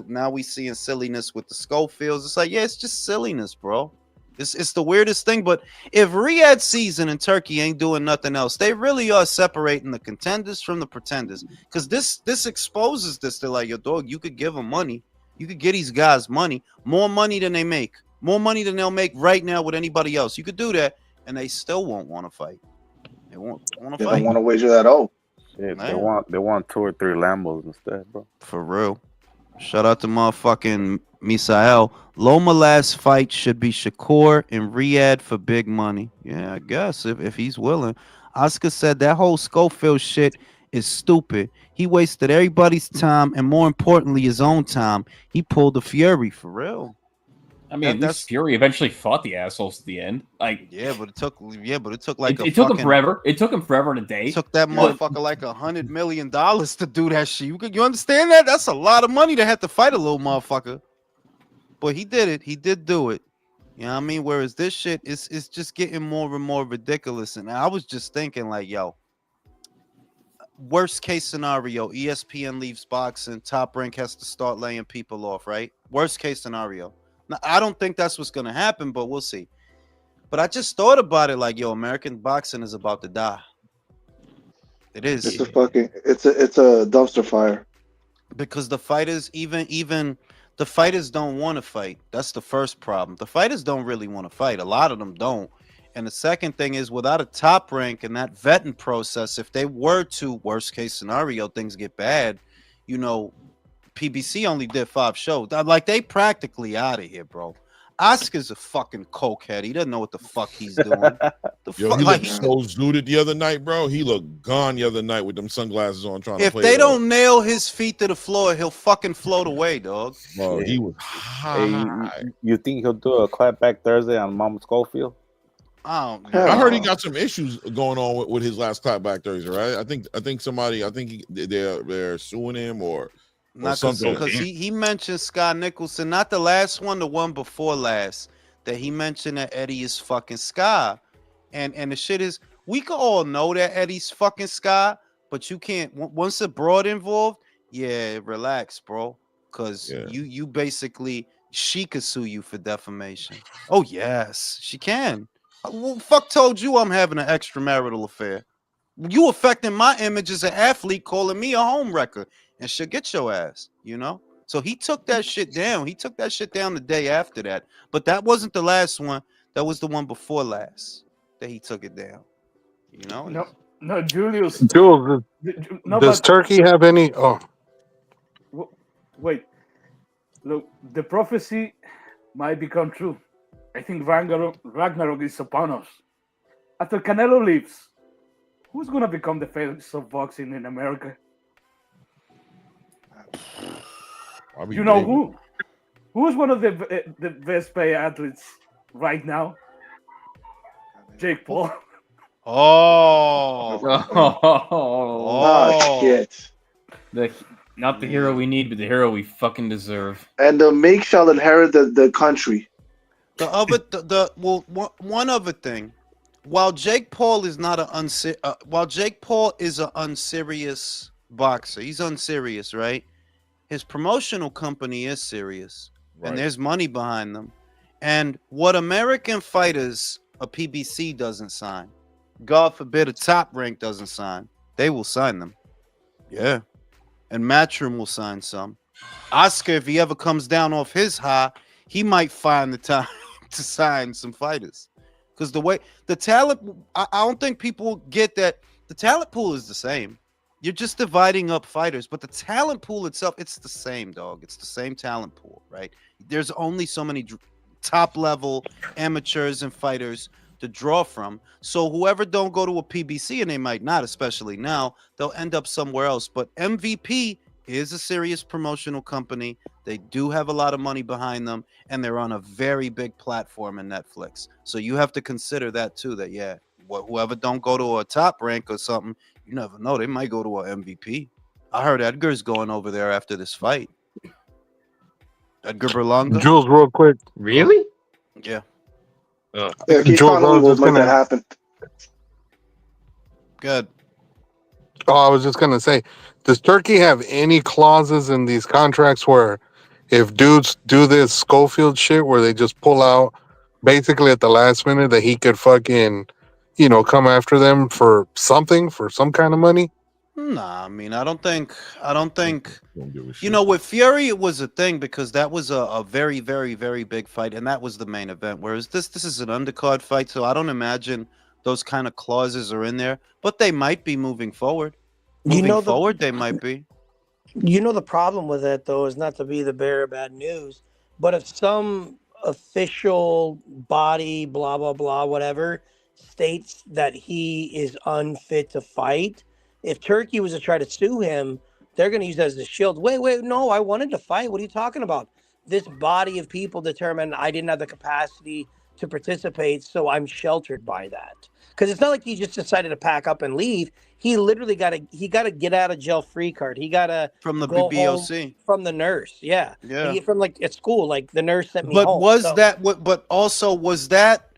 Now we see silliness with the Scofields. It's like, yeah, it's just silliness, bro. It's the weirdest thing. But if Riyadh season in Turkey ain't doing nothing else, they really are separating the contenders from the pretenders. Because this exposes this. They're like, yo, dog, you could give them money. You could get these guys money, more money than they make, more money than they'll make right now with anybody else. You could do that, and they still won't want to fight. They won't want to fight. They don't want to wager that out. Yeah, they want 2 or 3 Lambos instead, bro. For real. Shout out to motherfucking Misael. Loma last fight should be Shakur and Riyadh for big money. Yeah, I guess if he's willing. Oscar said that whole Scofield shit is stupid. He wasted everybody's time, and more importantly, his own time. He pulled the Fury, for real. I mean, that's Fury eventually fought the assholes at the end. Like, but it took like it took him forever. It took him forever today. It took that motherfucker like $100 million to do that shit. You understand that? That's a lot of money to have to fight a little motherfucker. But he did it. He did do it. You know what I mean? Whereas this shit is just getting more and more ridiculous. And I was just thinking, like, yo, worst case scenario, ESPN leaves boxing, Top Rank has to start laying people off, right? Worst case scenario. Now, I don't think that's what's going to happen, but we'll see. But I just thought about it like, yo, American boxing is about to die. It is. It's a dumpster fire. Because the fighters, even the fighters don't want to fight. That's the first problem. The fighters don't really want to fight. A lot of them don't. And the second thing is, without a Top Rank and that vetting process, if they were to, worst case scenario, things get bad, you know, PBC only did 5 shows. Like, they practically out of here, bro. Oscar's a fucking cokehead. He doesn't know what the fuck he's doing. He looked so zooted the other night, bro. He looked gone the other night with them sunglasses on trying to play. If they don't nail his feet to the floor, he'll fucking float away, dog. Bro, he was high. Hey, you think he'll do a clapback Thursday on Mama Scofield? I don't I heard he know. got some issues going on with his last clapback Thursday, right? I think somebody, they're suing him or Not something. because he mentioned Scott Nicholson, not the last one, the one before last, that he mentioned that Eddie is fucking Sky. And the shit is, we can all know that Eddie's fucking Sky, but you can't, once a broad involved, yeah, relax, bro. Because you basically, she could sue you for defamation. Oh, yes, she can. Well, fuck told you I'm having an extramarital affair. You affecting my image as an athlete, calling me a home wrecker, and she'll get your ass, you know? So he took that shit down. He took that shit down the day after that. But that wasn't the last one. That was the one before last that he took it down. You know? No, Julius. Jules, does Turkey have any? Oh, wait. Look, the prophecy might become true. I think Ragnarok is upon us. After Canelo leaves, who's gonna become the face of boxing in America? You know who? Who's one of the best paid athletes right now? Jake Paul. Oh shit! Not the hero we need, but the hero we fucking deserve. And the Meek shall inherit the country. The other, one other thing, while Jake Paul is not while Jake Paul is an unserious boxer, he's unserious, right? His promotional company is serious, and there's money behind them. And what American fighters, a PBC doesn't sign, God forbid a Top Rank doesn't sign, they will sign them. Yeah. And Matchroom will sign some. Oscar, if he ever comes down off his high, he might find the time to sign some fighters. Because the way the talent, I don't think people get that the talent pool is the same. You're just dividing up fighters, but the talent pool itself, it's the same, dog. It's the same talent pool, right? There's only so many top level amateurs and fighters to draw from. So whoever don't go to a PBC, and they might not, especially now, they'll end up somewhere else. But MVP is a serious promotional company. They do have a lot of money behind them, and they're on a very big platform in Netflix. So you have to consider that too, that whoever don't go to a Top Rank or something, you never know, they might go to a MVP. I heard Edgar's going over there after this fight. Edgar Berlanga. Jules, real quick. Really? Yeah. Keep Jules, on will make that happen. Good. Oh, I was just gonna say, does Turkey have any clauses in these contracts where if dudes do this Scofield shit where they just pull out basically at the last minute that he could fucking, come after them for some kind of money? Nah, I mean, I don't think, with Fury, it was a thing because that was a very, very, very big fight, and that was the main event. Whereas this is an undercard fight, so I don't imagine those kind of clauses are in there, but they might be moving forward. They might be. The problem with it, though, is not to be the bearer of bad news, but if some official body, blah, blah, blah, whatever, states that he is unfit to fight, if Turkey was to try to sue him, they're going to use that as a shield. Wait, no, I wanted to fight. What are you talking about? This body of people determined I didn't have the capacity to participate, so I'm sheltered by that. Because it's not like he just decided to pack up and leave. He literally got a get out of jail free card. He got a from the BBOC, from the nurse. Yeah. From at school, like the nurse sent me home. But also was that?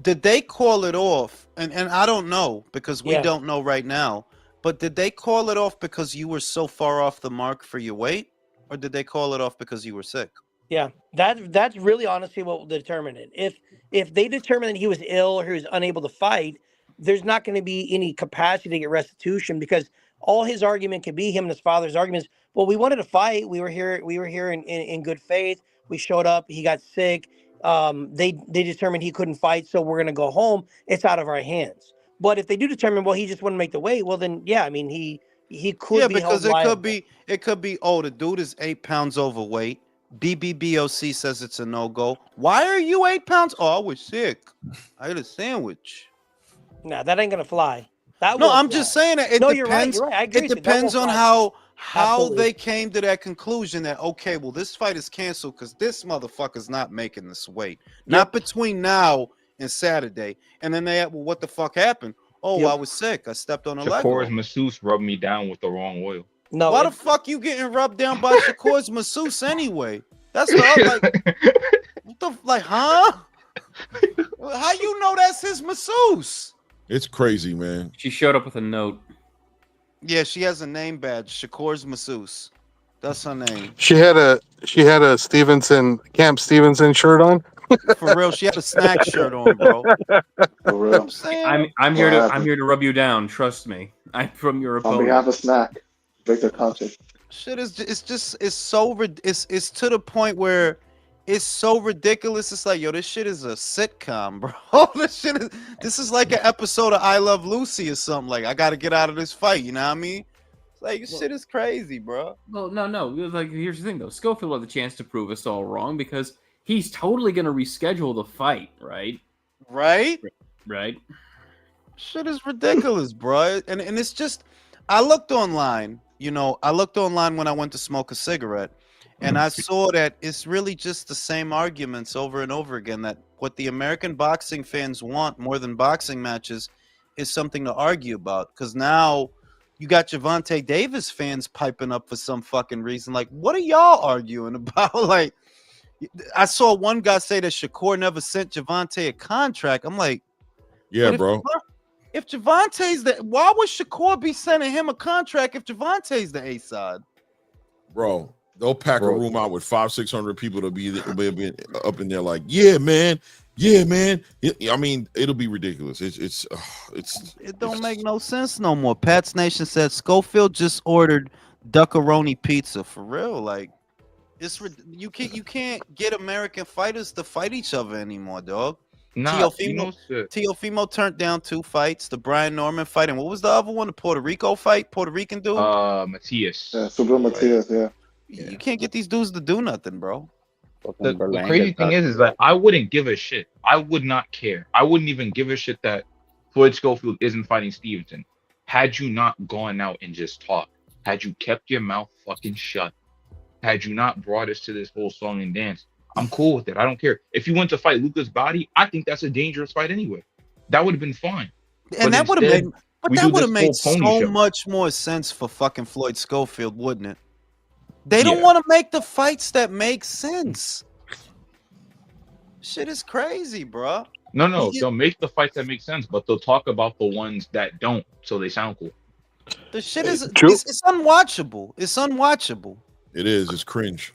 Did they call it off? And I don't know because we don't know right now. But did they call it off because you were so far off the mark for your weight, or did they call it off because you were sick? Yeah, that's really honestly what will determine it. If they determine that he was ill or he was unable to fight, there's not going to be any capacity to get restitution because all his argument could be, him and his father's argument is, well, we wanted to fight. We were here in good faith. We showed up. He got sick. They determined he couldn't fight, so we're going to go home. It's out of our hands. But if they do determine, well, he just wouldn't make the weight, well, then, yeah, I mean, he could be held liable. It could be, oh, the dude is 8 pounds overweight. BBBOC says it's a no-go. Why are you 8 pounds? Oh, I was sick. I ate a sandwich. No, that ain't going to fly. I'm just saying that it depends. You're right. I agree. It depends on how they came to that conclusion that, okay, well, this fight is canceled because this motherfucker's not making this weight. Not between now and Saturday. And then well, what the fuck happened? Oh, Yep. I was sick. I stepped on a leg. Shakur's masseuse rubbed me down with the wrong oil. No, Why the fuck you getting rubbed down by Shakur's masseuse anyway? That's the what the huh? How you know that's his masseuse? It's crazy, man. She showed up with a note. Yeah, she has a name badge. Shakur's masseuse. That's her name. She had a Camp Stevenson shirt on. For real, she had a snack shirt on, bro. For real. I'm saying, I'm here to rub you down. Trust me. I'm from your opponent. On behalf of Snack, Victor Conte. shit is it's so it's to the point where it's so ridiculous. It's like, yo, this shit is a sitcom, bro. This is like an episode of I Love Lucy or something. Like, I got to get out of this fight. You know what I mean? Like, shit is crazy, bro. Well, no. Like, here's the thing, though. Scofield had the chance to prove us all wrong because he's totally going to reschedule the fight, right? Right? Right. Shit is ridiculous, bro. And it's just, I looked online, when I went to smoke a cigarette, and I saw that it's really just the same arguments over and over again, that what the American boxing fans want more than boxing matches is something to argue about. Because now you got Gervonta Davis fans piping up for some fucking reason. Like, what are y'all arguing about? Like, I saw one guy say that Shakur never sent Gervonta a contract. I'm like, yeah, bro. If Gervonta's why would Shakur be sending him a contract if Gervonta's the A side? Bro, they'll pack a room out with 500-600 people to be up in there like, yeah, man. I mean, it'll be ridiculous. It don't make no sense no more. Pat's Nation said Scofield just ordered duckaroni pizza for real. Like, you can't get American fighters to fight each other anymore, dog. Teofimo turned down 2 fights. The Brian Norman fight, and what was the other one? The Puerto Rico fight, Puerto Rican dude. Matias. Yeah, Super Matias. Yeah. You can't get these dudes to do nothing, bro. The crazy thing is that I wouldn't give a shit. I would not care. I wouldn't even give a shit that Floyd Scofield isn't fighting Stevenson. Had you not gone out and just talked, had you kept your mouth fucking shut, had you not brought us to this whole song and dance, I'm cool with it. I don't care. If you went to fight Lucas Body, I think that's a dangerous fight anyway. That would have been fine. And that would have made so much more sense for fucking Floyd Scofield, wouldn't it? They don't want to make the fights that make sense. Shit is crazy, bro. No, they'll make the fights that make sense, but they'll talk about the ones that don't, so they sound cool. The shit is it's unwatchable. It's unwatchable. It is. It's cringe.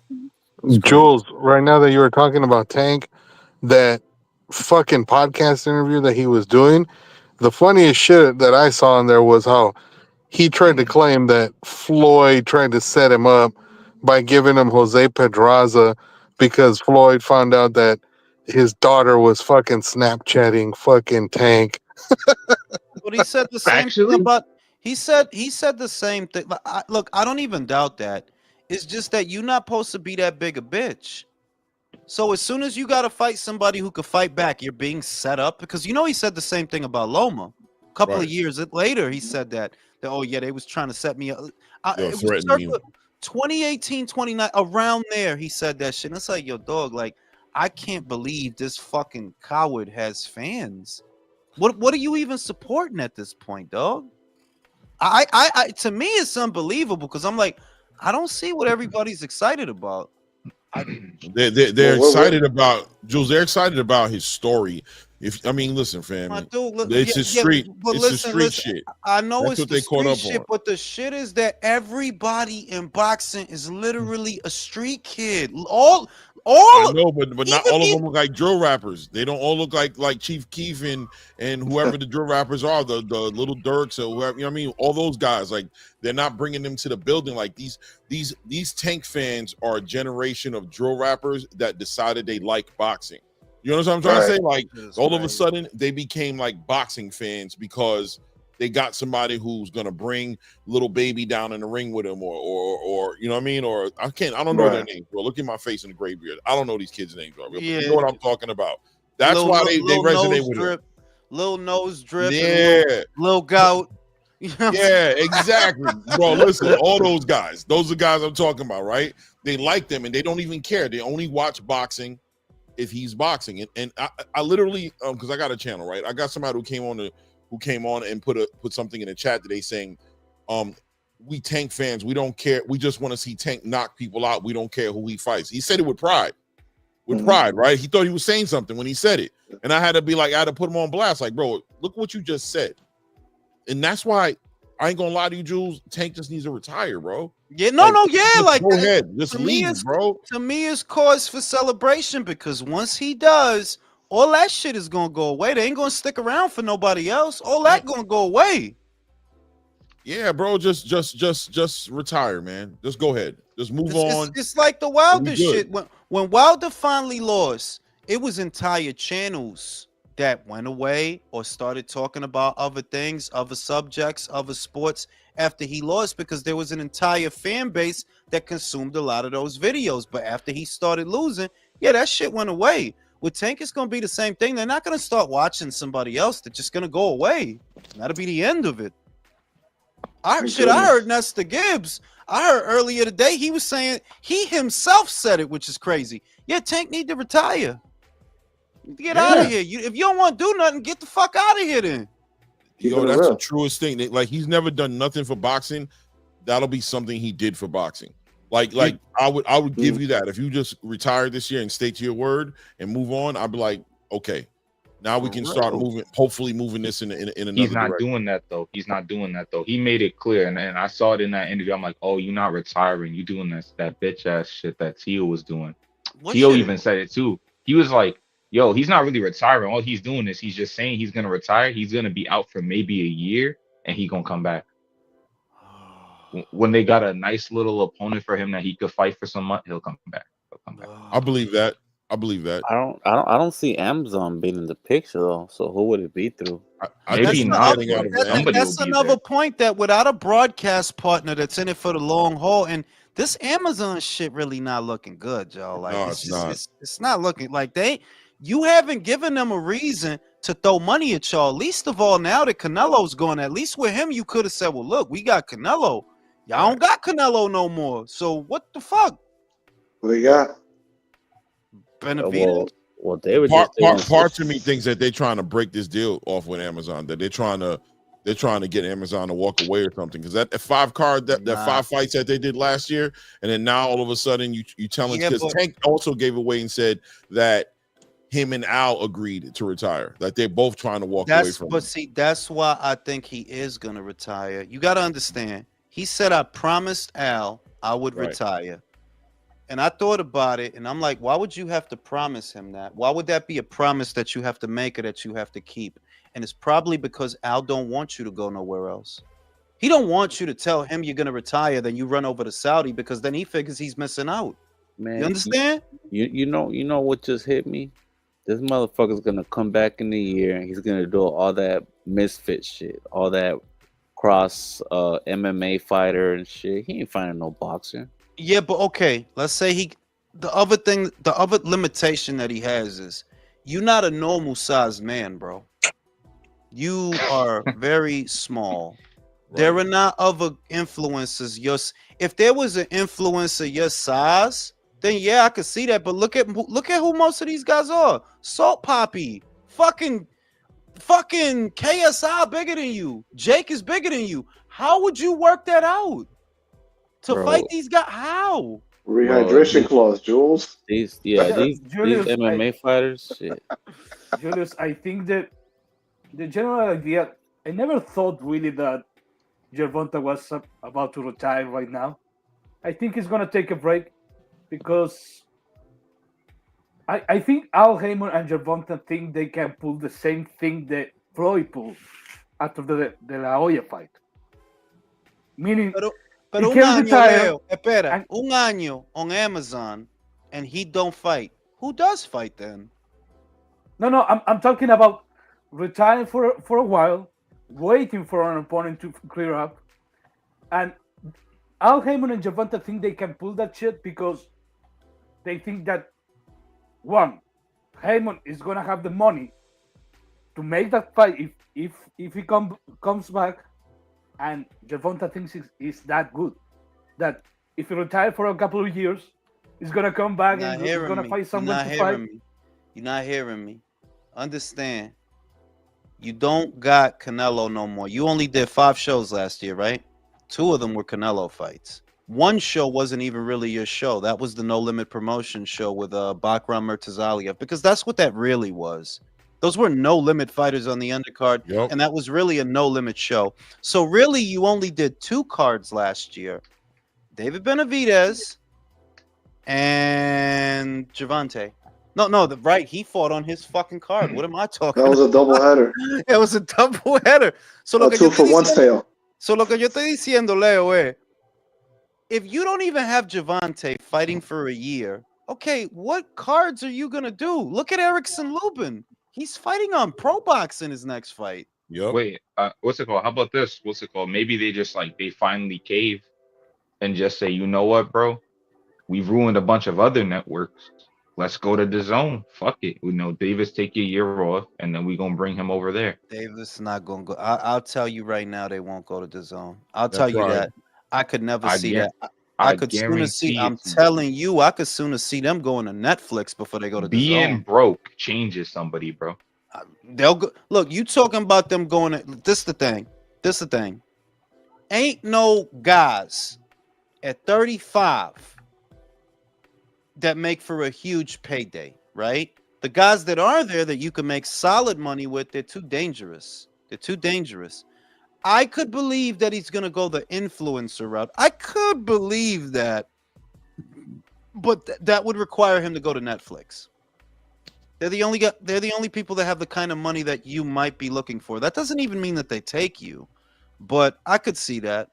Jules, right now that you were talking about Tank, that fucking podcast interview that he was doing, the funniest shit that I saw in there was how he tried to claim that Floyd tried to set him up by giving him Jose Pedraza because Floyd found out that his daughter was fucking Snapchatting fucking Tank. But he said the same thing about he said the same thing. Look, I don't even doubt that. It's just that you're not supposed to be that big a bitch. So as soon as you got to fight somebody who could fight back, you're being set up. Because he said the same thing about Loma. A couple of years later, he said that, oh, yeah, they was trying to set me up. It was 2018, 29, around there, he said that shit. And it's like, yo, dog, like, I can't believe this fucking coward has fans. What are you even supporting at this point, dog? I to me, it's unbelievable because I'm like, I don't see what everybody's excited about. They're excited about Jules. They're excited about his story. Listen, fam. It's his street. It's the street shit. I know that's it's the street shit, but the shit is that everybody in boxing is literally a street kid. I know, but not all of them look like drill rappers. They don't all look like Chief Keef and whoever the drill rappers are, the Little Dirks or whoever. You know what I mean? All those guys, like, they're not bringing them to the building. Like these Tank fans are a generation of drill rappers that decided they like boxing. You know what I'm trying to say? Like, all of a sudden they became like boxing fans because they got somebody who's gonna bring little baby down in the ring with him, or you know what I mean? Or I don't know their names, bro. Look at my face in the gray beard. I don't know these kids' names, bro. Yeah. You know what I'm talking about. That's why they resonate with him. Little nose drip, yeah, little gout. Yeah, exactly. Bro, listen, all those guys, those are guys I'm talking about, right? They like them and they don't even care. They only watch boxing if he's boxing. And I literally because I got a channel, right? I got somebody who came on and put something in the chat today saying, we Tank fans, we don't care. We just want to see Tank knock people out. We don't care who he fights. He said it with pride. Pride, right? He thought he was saying something when he said it. And I had to be like, I had to put him on blast. Like, bro, look what you just said. And that's why I ain't gonna lie to you, Jules. Tank just needs to retire, bro. Yeah, like go ahead, just leave, bro. To me, it's cause for celebration because once he does, all that shit is gonna go away. They ain't gonna stick around for nobody else. All that gonna go away. Yeah, bro, just retire, man. Just go ahead. Just move on. It's like the Wilder shit. When Wilder finally lost, it was entire channels that went away or started talking about other things, other subjects, other sports after he lost because there was an entire fan base that consumed a lot of those videos. But after he started losing, yeah, that shit went away. With Tank, it's going to be the same thing. They're not going to start watching somebody else. They're just going to go away. That'll be the end of it. I heard Nesta Gibbs. I heard earlier today he was saying he himself said it, which is crazy. Yeah, Tank need to retire. Get out of here. If you don't want to do nothing, get the fuck out of here then. Yo, that's the truest thing. Like he's never done nothing for boxing. That'll be something he did for boxing. Like I would give you that. If you just retire this year and stay to your word and move on, I'd be like, okay. Now we can start hopefully moving this in another direction. He's not doing that though. He's not doing that though. He made it clear, and I saw it in that interview. I'm like, oh, you're not retiring. You doing that bitch ass shit that Tio was doing. Tio even said it too. He was like, yo, he's not really retiring. All he's doing is he's just saying he's gonna retire. He's gonna be out for maybe a year, and he gonna come back. When they got a nice little opponent for him that he could fight for some month, he'll come back. I believe that. I don't see Amazon being in the picture though. So who would it be through? Maybe that's another point that without a broadcast partner that's in it for the long haul, and this Amazon shit really not looking good, y'all. Like no, it's not looking like you haven't given them a reason to throw money at y'all. Least of all, now that Canelo's gone, at least with him, you could have said, well, look, we got Canelo. Y'all don't got Canelo no more. So what the fuck? What they got? Benavidez? Well, they were part of me thinks that they're trying to break this deal off with Amazon. That they're trying to get Amazon to walk away or something. Because that 5 card, that 5 fights that they did last year, and then now all of a sudden you telling because Tank also gave away and said that him and Al agreed to retire. That they're both trying to walk away from. But see, that's why I think he is gonna retire. You got to understand. He said, "I promised Al I would retire." And I thought about it, and I'm like, why would you have to promise him that? Why would that be a promise that you have to make or that you have to keep? And it's probably because Al don't want you to go nowhere else. He don't want you to tell him you're gonna retire, then you run over to Saudi because then he figures he's missing out. Man, you understand? You know what just hit me? This motherfucker's gonna come back in the year and he's gonna do all that misfit shit, all that cross MMA fighter and shit. He ain't finding no boxer. Yeah, but okay, let's say the other limitation that he has is you're not a normal sized man, bro. You are very small. Right. There are not other influencers. If there was an influencer your size, then yeah, I could see that. But look at who most of these guys are. Salt Poppy, fucking KSI bigger than you. Jake is bigger than you. How would you work that out? To fight these guys, how? Rehydration clause, Jules. These MMA fighters, shit. Julius, I think that the general idea, I never thought really that Gervonta was about to retire right now. I think he's going to take a break because I think Al Heyman and Gervonta think they can pull the same thing that Floyd pulled after the La Hoya fight. Meaning... Pero un año, Leo, espera, un año on Amazon and he don't fight. Who does fight then? No, I'm talking about retiring for a while, waiting for an opponent to clear up. And Al Heyman and Gervonta think they can pull that shit because they think that, one, Heyman is going to have the money to make that fight if he comes back. And Gervonta thinks he's that good that if he retires for a couple of years, he's gonna come back and he's gonna fight someone to fight. You're not hearing me. Understand. You don't got Canelo no more. You only did 5 shows last year, right? 2 of them were Canelo fights. 1 show wasn't even really your show. That was the No Limit Promotion show with Bakram Murtazaliev, because that's what that really was. Those were no limit fighters on the undercard, and that was really a no limit show. So really, you only did 2 cards last year: David Benavidez and Gervonta. No, right. He fought on his fucking card. What am I talking That was a double header. It was a double header. So A 2 for 1 tail. So lo que yo estoy diciendo, Leo, if you don't even have Gervonta fighting for a year, okay, what cards are you gonna do? Look at Erickson Lubin. He's fighting on Pro Box in his next fight. Yep. Wait, what's it called? How about this? What's it called? Maybe they just they finally cave and just say, you know what, bro? We've ruined a bunch of other networks. Let's go to the zone. Fuck it. We know Davis take a year off, and then we're gonna bring him over there. Davis not gonna go. I'll tell you right now, they won't go to the zone. I'll tell you that. I could never see that. I could sooner see. I'm telling you, I could sooner see them going to Netflix before they go to the zone. Being broke changes somebody, bro. They'll go. Look, you talking about them going to, this the thing. This the thing. Ain't no guys at 35 that make for a huge payday, right? The guys that are there that you can make solid money with, they're too dangerous. They're too dangerous. I could believe that he's going to go the influencer route. I could believe that. But that would require him to go to Netflix. They're the only people that have the kind of money that you might be looking for. That doesn't even mean that they take you. But I could see that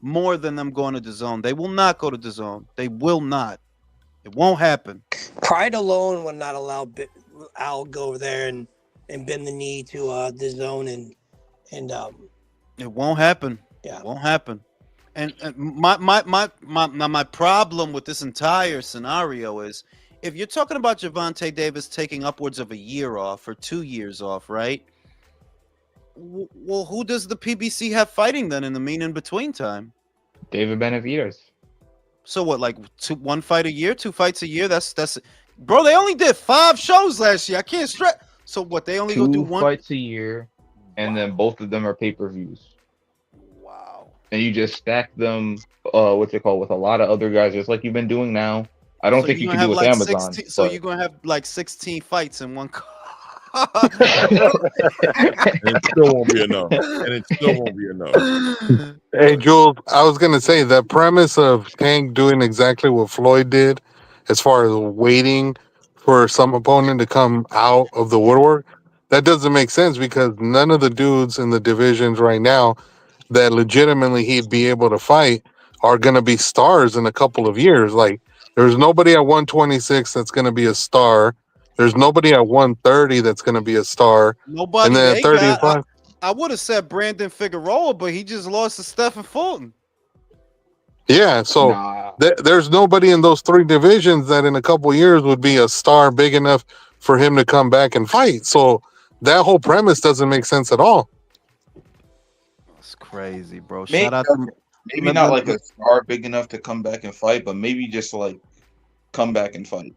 more than them going to the zone. They will not go to the zone. They will not. It won't happen. Pride alone would not allow Al go over there and bend the knee to the zone and it won't happen. Yeah, it won't happen. And my problem with this entire scenario is, if you're talking about Gervonta Davis taking upwards of a year off or 2 years off, right? Well, who does the PBC have fighting then in the in between time? David Benavidez. So what, like 1 fight a year, 2 fights a year? That's bro. They only did 5 shows last year. I can't stress. So what? They only go do 1 fights a year, and then both of them are pay-per-views. Wow. And you just stack them, what's it called, with a lot of other guys, just like you've been doing now. I don't think you can do with like Amazon. 16, so you're gonna have like 16 fights in 1 card. And it still won't be enough. Hey, Jules, I was going to say the premise of Tank doing exactly what Floyd did, as far as waiting for some opponent to come out of the woodwork, that doesn't make sense, because none of the dudes in the divisions right now that legitimately he'd be able to fight are going to be stars in a couple of years. Like, there's nobody at 126 that's going to be a star. There's nobody at 130 that's going to be a star. Nobody. And then 35. I would have said Brandon Figueroa, but he just lost to Stephen Fulton. Yeah, so there's nobody in those 3 divisions that in a couple of years would be a star big enough for him to come back and fight. So that whole premise doesn't make sense at all. That's crazy, bro. Maybe, Shout out to maybe not like a star big enough to come back and fight, but maybe just like come back and fight.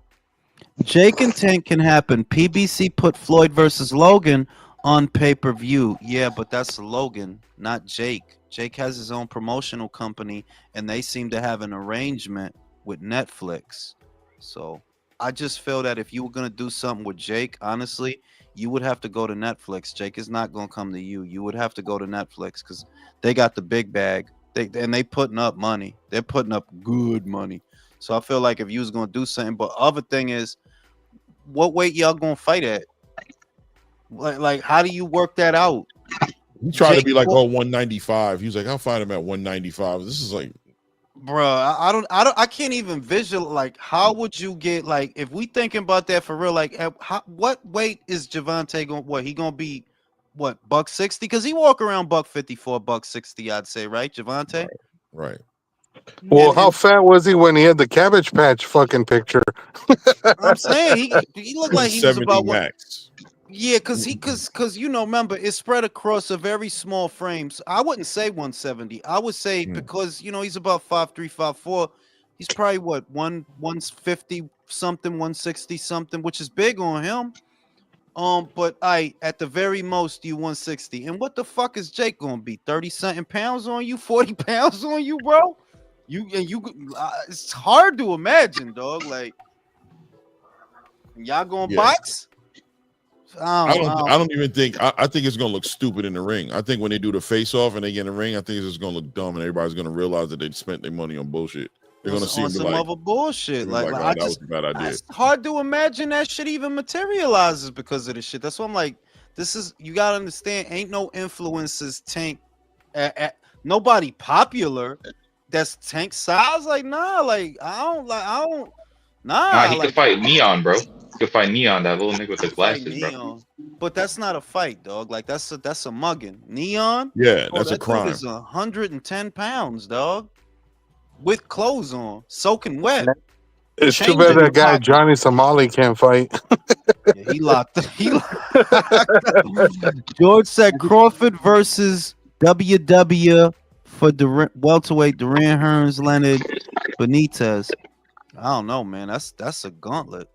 Jake and Tank can happen. PBC put Floyd versus Logan on pay-per-view. Yeah, but that's Logan, not Jake. Jake has his own promotional company, and they seem to have an arrangement with Netflix. So I just feel that if you were going to do something with Jake, honestly, you would have to go to Netflix. Jake is not going to come to you. You would have to go to Netflix because they got the big bag. They putting up money. They're putting up good money. So I feel like if you was going to do something, but other thing is, what weight y'all going to fight at? Like, how do you work that out? He tried to be like, 195. He was like, I'll fight him at 195. This is like, bro, I can't even visualize. Like, how would you get, like, if we thinking about that for real, like, what weight is Gervonta going? What he gonna be? What, $160? Because he walk around $154, $160, I'd say, right, Gervonta? Right. Well, how fat was he when he had the Cabbage Patch fucking picture? I'm saying he looked like he was about max. Yeah, because remember, it's spread across a very small frame. So I wouldn't say 170. I would say because he's about 5'3", 5'4", He's probably what 150 something, 160 something, which is big on him. But at the very most, you 160. And what the fuck is Jake gonna be? 30 something pounds on you, 40 pounds on you, bro? It's hard to imagine, dog. Like y'all gonna box? I don't even think I think it's gonna look stupid in the ring. I think when they do the face off and they get in the ring, I think it's just gonna look dumb and everybody's gonna realize that they spent their money on bullshit. They're gonna see some other bullshit. Like that was a bad idea. It's hard to imagine that shit even materializes because of this shit. That's why I'm like, you gotta understand, ain't no influencers tank nobody popular that's tank size. Like, nah, like I don't Nah, he could fight Neon, bro. He could fight Neon, that little nigga with the glasses, bro. But that's not a fight, dog. Like that's a mugging. Neon? Yeah, that's a crime. Is 110 pounds, dog. With clothes on, soaking wet. It's too bad that guy Johnny Somali can't fight. Yeah, he locked. George said Crawford versus WW for welterweight Duran, Hearns, Leonard, Benitez. I don't know, man. That's a gauntlet.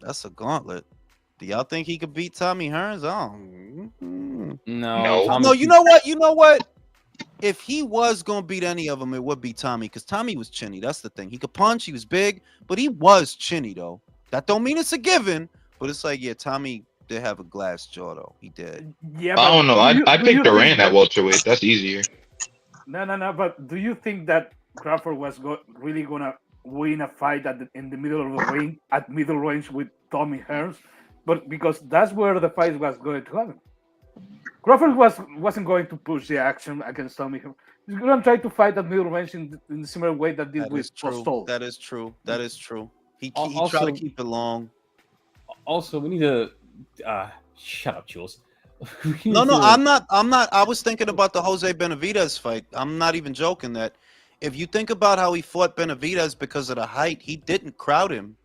That's a gauntlet. Do y'all think he could beat Tommy Hearns? No. You know what? If he was gonna beat any of them, it would be Tommy, because Tommy was chinny. That's the thing. He could punch, he was big, but he was chinny though. That don't mean it's a given, but it's like, yeah, Tommy did have a glass jaw though. He did. Yeah, I don't know. I picked Duran at welterweight. That's easier. No. But do you think that Crawford was really gonna win a fight in the middle of the ring at middle range with Tommy Hearns? But because that's where the fight was going to happen. Crawford wasn't going to push the action against Tommy. He's going to try to fight at middle range in the similar way that did with Postol. That is true. He tried to keep it long. Also, we need to shut up, Jules. No, I'm not. I was thinking about the Jose Benavidez fight. I'm not even joking that if you think about how he fought Benavidez because of the height, he didn't crowd him.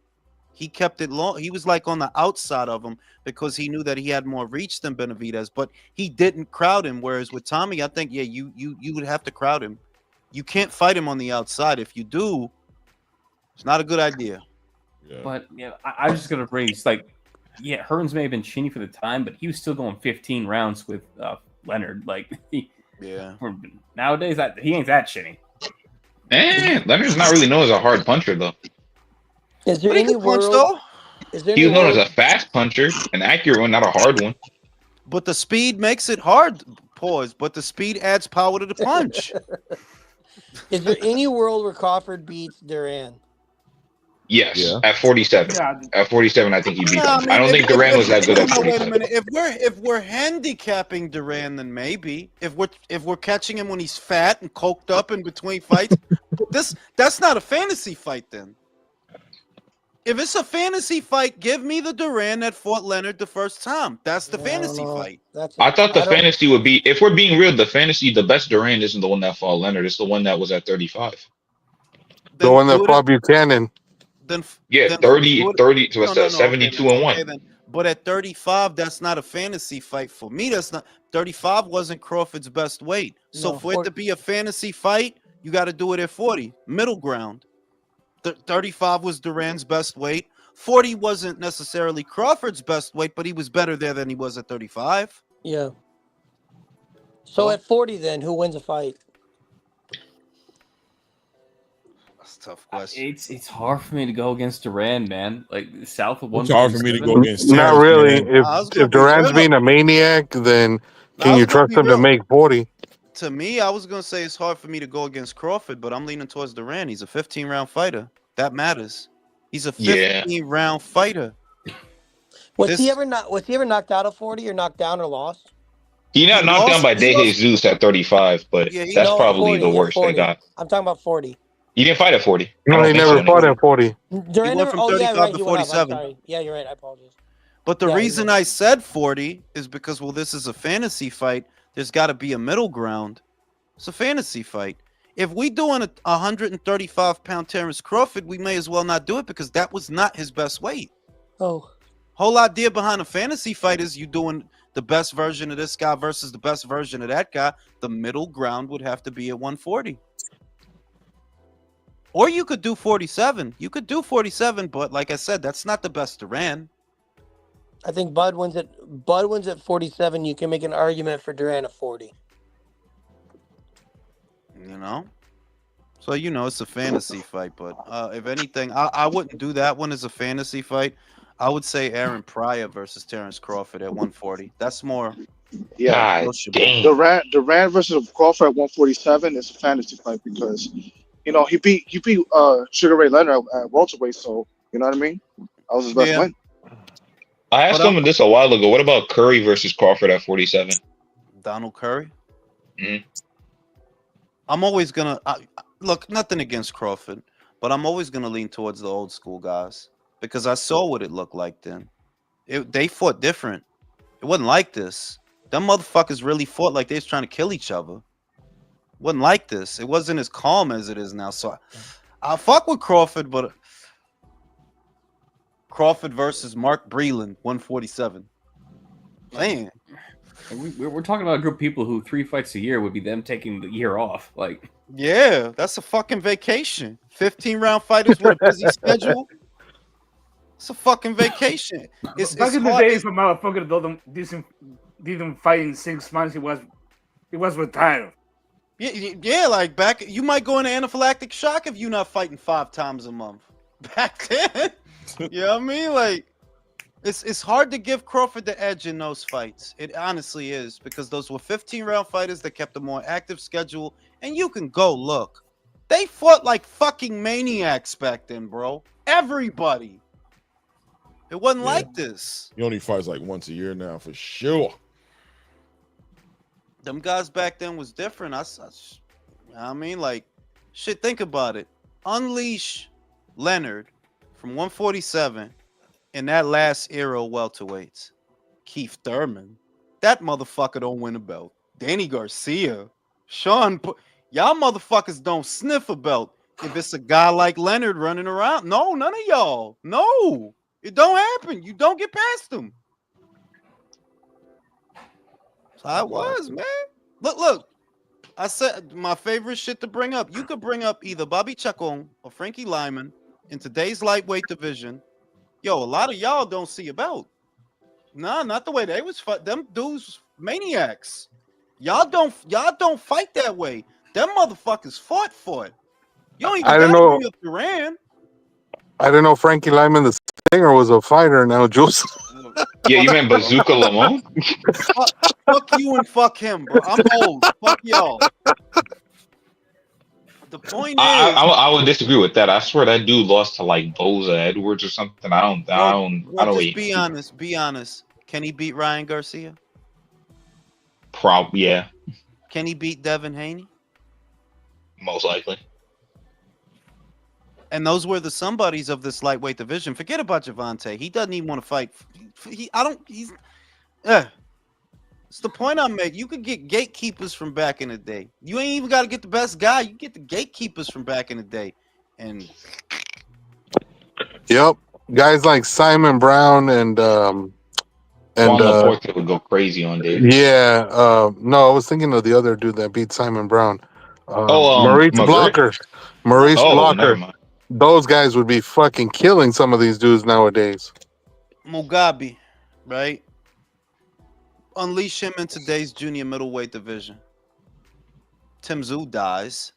He kept it long. He was like on the outside of him because he knew that he had more reach than Benavidez, but he didn't crowd him. Whereas with Tommy, I think, you would have to crowd him. You can't fight him on the outside. If you do, it's not a good idea. Yeah. But I was just gonna raise Hearns may have been chinny for the time, but he was still going 15 rounds with Leonard. Nowadays he ain't that chinny. Leonard's not really known as a hard puncher though. Is there any world? He was known as a fast puncher, an accurate one, not a hard one. But the speed makes it hard. Pause. But the speed adds power to the punch. Is there any world where Crawford beats Duran? Yes, at 47. Yeah. At 47, I think he beat him. I don't think Duran was that good at 47. Wait a minute. If we're handicapping Duran, then maybe. If we're catching him when he's fat and coked up in between fights, that's not a fantasy fight then. If it's a fantasy fight, give me the Duran that fought Leonard the first time. That's the fantasy fight. I thought the fantasy would be, if we're being real, the best Duran isn't the one that fought Leonard. It's the one that was at 35. The one that fought Buchanan. 30, so it's 72 and 1. Okay, but at 35, that's not a fantasy fight for me. That's not 35 wasn't Crawford's best weight. So for it to be a fantasy fight, you got to do it at 40, middle ground. 35 was Duran's best weight. 40 wasn't necessarily Crawford's best weight, but he was better there than he was at 35. Yeah. So at 40, then who wins a fight? That's a tough question. It's hard for me to go against Duran, man. Like south of one. It's hard for me to go against. Not really. If Duran's being a maniac, then can you trust him to make 40? To me, I was gonna say it's hard for me to go against Crawford, but I'm leaning towards Duran. He's a 15-round fighter. That matters. He's a 15-round fighter. Was he ever knocked out at 40 or knocked down or lost? He got knocked down by De Jesus at 35, but that's probably 40, the worst they got. I'm talking about 40. He didn't fight at 40. No, he never fought at 40. Duran went from 35 to 47. Sorry. Yeah, you're right. I apologize. But the reason I said 40 is because, this is a fantasy fight. There's got to be a middle ground. It's a fantasy fight. If we doing a 135-pound Terrence Crawford, we may as well not do it because that was not his best weight. Oh. Whole idea behind a fantasy fight is you doing the best version of this guy versus the best version of that guy. The middle ground would have to be at 140. Or you could do 47. You could do 47, but like I said, that's not the best Duran. I think Bud wins at 47. You can make an argument for Duran at 40. You know? So, you know, it's a fantasy fight, but if anything, I wouldn't do that one as a fantasy fight. I would say Aaron Pryor versus Terrence Crawford at 140. That's more Yeah. God damn. Durant versus Crawford at 147 is a fantasy fight because he beat Sugar Ray Leonard at welterweight, so you know what I mean? That was his best win. I asked someone this a while ago. What about Curry versus Crawford at 47? Donald Curry? Mm-hmm. I'm always going to look, nothing against Crawford, but I'm always going to lean towards the old school guys because I saw what it looked like then. They fought different. It wasn't like this. Them motherfuckers really fought like they was trying to kill each other. It wasn't like this. It wasn't as calm as it is now. So I fuck with Crawford, but Crawford versus Mark Breland, 147. Man. We're talking about a group of people who 3 fights a year would be them taking the year off. Like, yeah, that's a fucking vacation. 15-round fighters with a busy schedule. It's a fucking vacation. Back in the day, if a motherfucker didn't fight in 6 months, he was retired. Yeah, like back, you might go into anaphylactic shock if you're not fighting 5 times a month. Back then, you know what I mean? Like, it's hard to give Crawford the edge in those fights. It honestly is, because those were 15-round fighters that kept a more active schedule, and you can go look. They fought like fucking maniacs back then, bro. Everybody. It wasn't like this. He only fights like once a year now, for sure. Them guys back then was different. I mean, like, shit, think about it. Unleash Leonard from 147 in that last era of welterweights. Keith Thurman. That motherfucker don't win a belt. Danny Garcia. Y'all motherfuckers don't sniff a belt if it's a guy like Leonard running around. No, none of y'all. No. It don't happen. You don't get past them. That's how it was, man. Look. I said my favorite shit to bring up. You could bring up either Bobby Chacon or Frankie Lyman in today's lightweight division. Yo, a lot of y'all don't see a belt. Nah, not the way they was fight. Them dudes maniacs. Y'all don't fight that way. Them motherfuckers fought. You don't even gotta bring up Duran. I didn't know Frankie Lyman, the singer, was a fighter now, Jules. Yeah, you meant Bazooka Lamont? Fuck you and fuck him, bro. I'm old. Fuck y'all. The point is, I would disagree with that. I swear that dude lost to like Boza Edwards or something. I don't. Just be honest. Be honest. Can he beat Ryan Garcia? Probably, yeah. Can he beat Devin Haney? Most likely. And those were the somebodies of this lightweight division. Forget about Javante. He doesn't even want to fight. It's the point I'm making. You could get gatekeepers from back in the day. You ain't even got to get the best guy. You get the gatekeepers from back in the day. And yep, guys like Simon Brown and Juan Laporte would go crazy on Dave. Yeah, no, I was thinking of the other dude that beat Simon Brown. Maurice Blocker. Maurice Blocker. Those guys would be fucking killing some of these dudes nowadays. Mugabe, right? Unleash him in today's junior middleweight division. Tim Tszyu dies.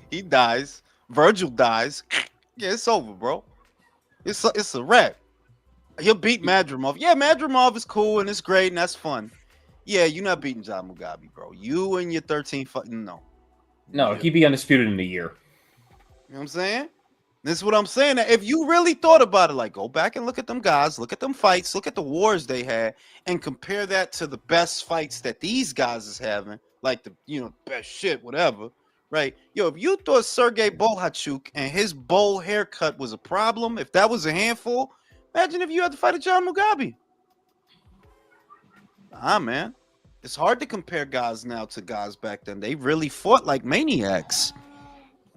He dies. Virgil dies. Yeah, it's over, bro. It's a wrap. He'll beat Madrimov. Yeah, Madrimov is cool and it's great and that's fun. Yeah, you're not beating John Mugabe, bro. You and your 13 No, he'd be undisputed in a year. You know what I'm saying? This is what I'm saying. If you really thought about it, like, go back and look at them guys, look at them fights, look at the wars they had, and compare that to the best fights that these guys is having, like the best shit, whatever, right? Yo, if you thought Sergey Bolhachuk and his bowl haircut was a problem, if that was a handful, imagine if you had to fight a John Mugabe. Man. It's hard to compare guys now to guys back then. They really fought like maniacs.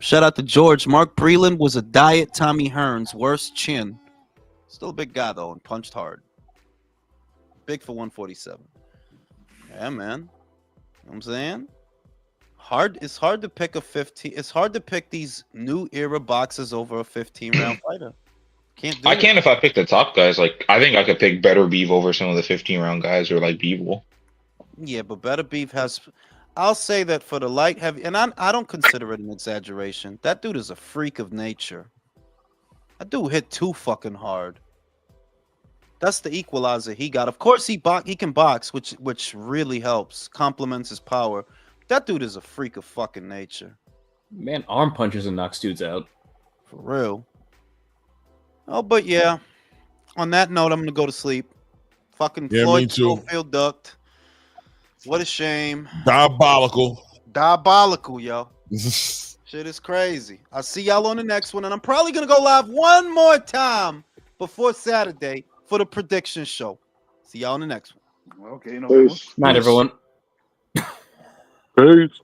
Shout out to George. Mark Breland was a diet Tommy Hearns, worst chin. Still a big guy, though, and punched hard. Big for 147. Yeah, man. You know what I'm saying? It's hard to pick a 15. It's hard to pick these new era boxers over a 15-round fighter. Can't do I it. can if I pick the top guys. Like I think I could pick Better Beef over some of the 15-round guys or like Beevil. Yeah, but Better Beef has. I'll say that for the light heavy, and I don't consider it an exaggeration. That dude is a freak of nature. That dude hit too fucking hard. That's the equalizer he got. Of course, he can box, which really helps, complements his power. That dude is a freak of fucking nature. Man, arm punches and knocks dudes out. For real. Oh, but yeah. On that note, I'm gonna go to sleep. Fucking Yeah, Floyd me too. Scofield ducked. What a shame. Diabolical. Diabolical, yo. Shit is crazy. I'll see y'all on the next one, and I'm probably gonna go live one more time before Saturday for the prediction show. See y'all on the next one. Okay, no. Peace. Night, everyone. Peace.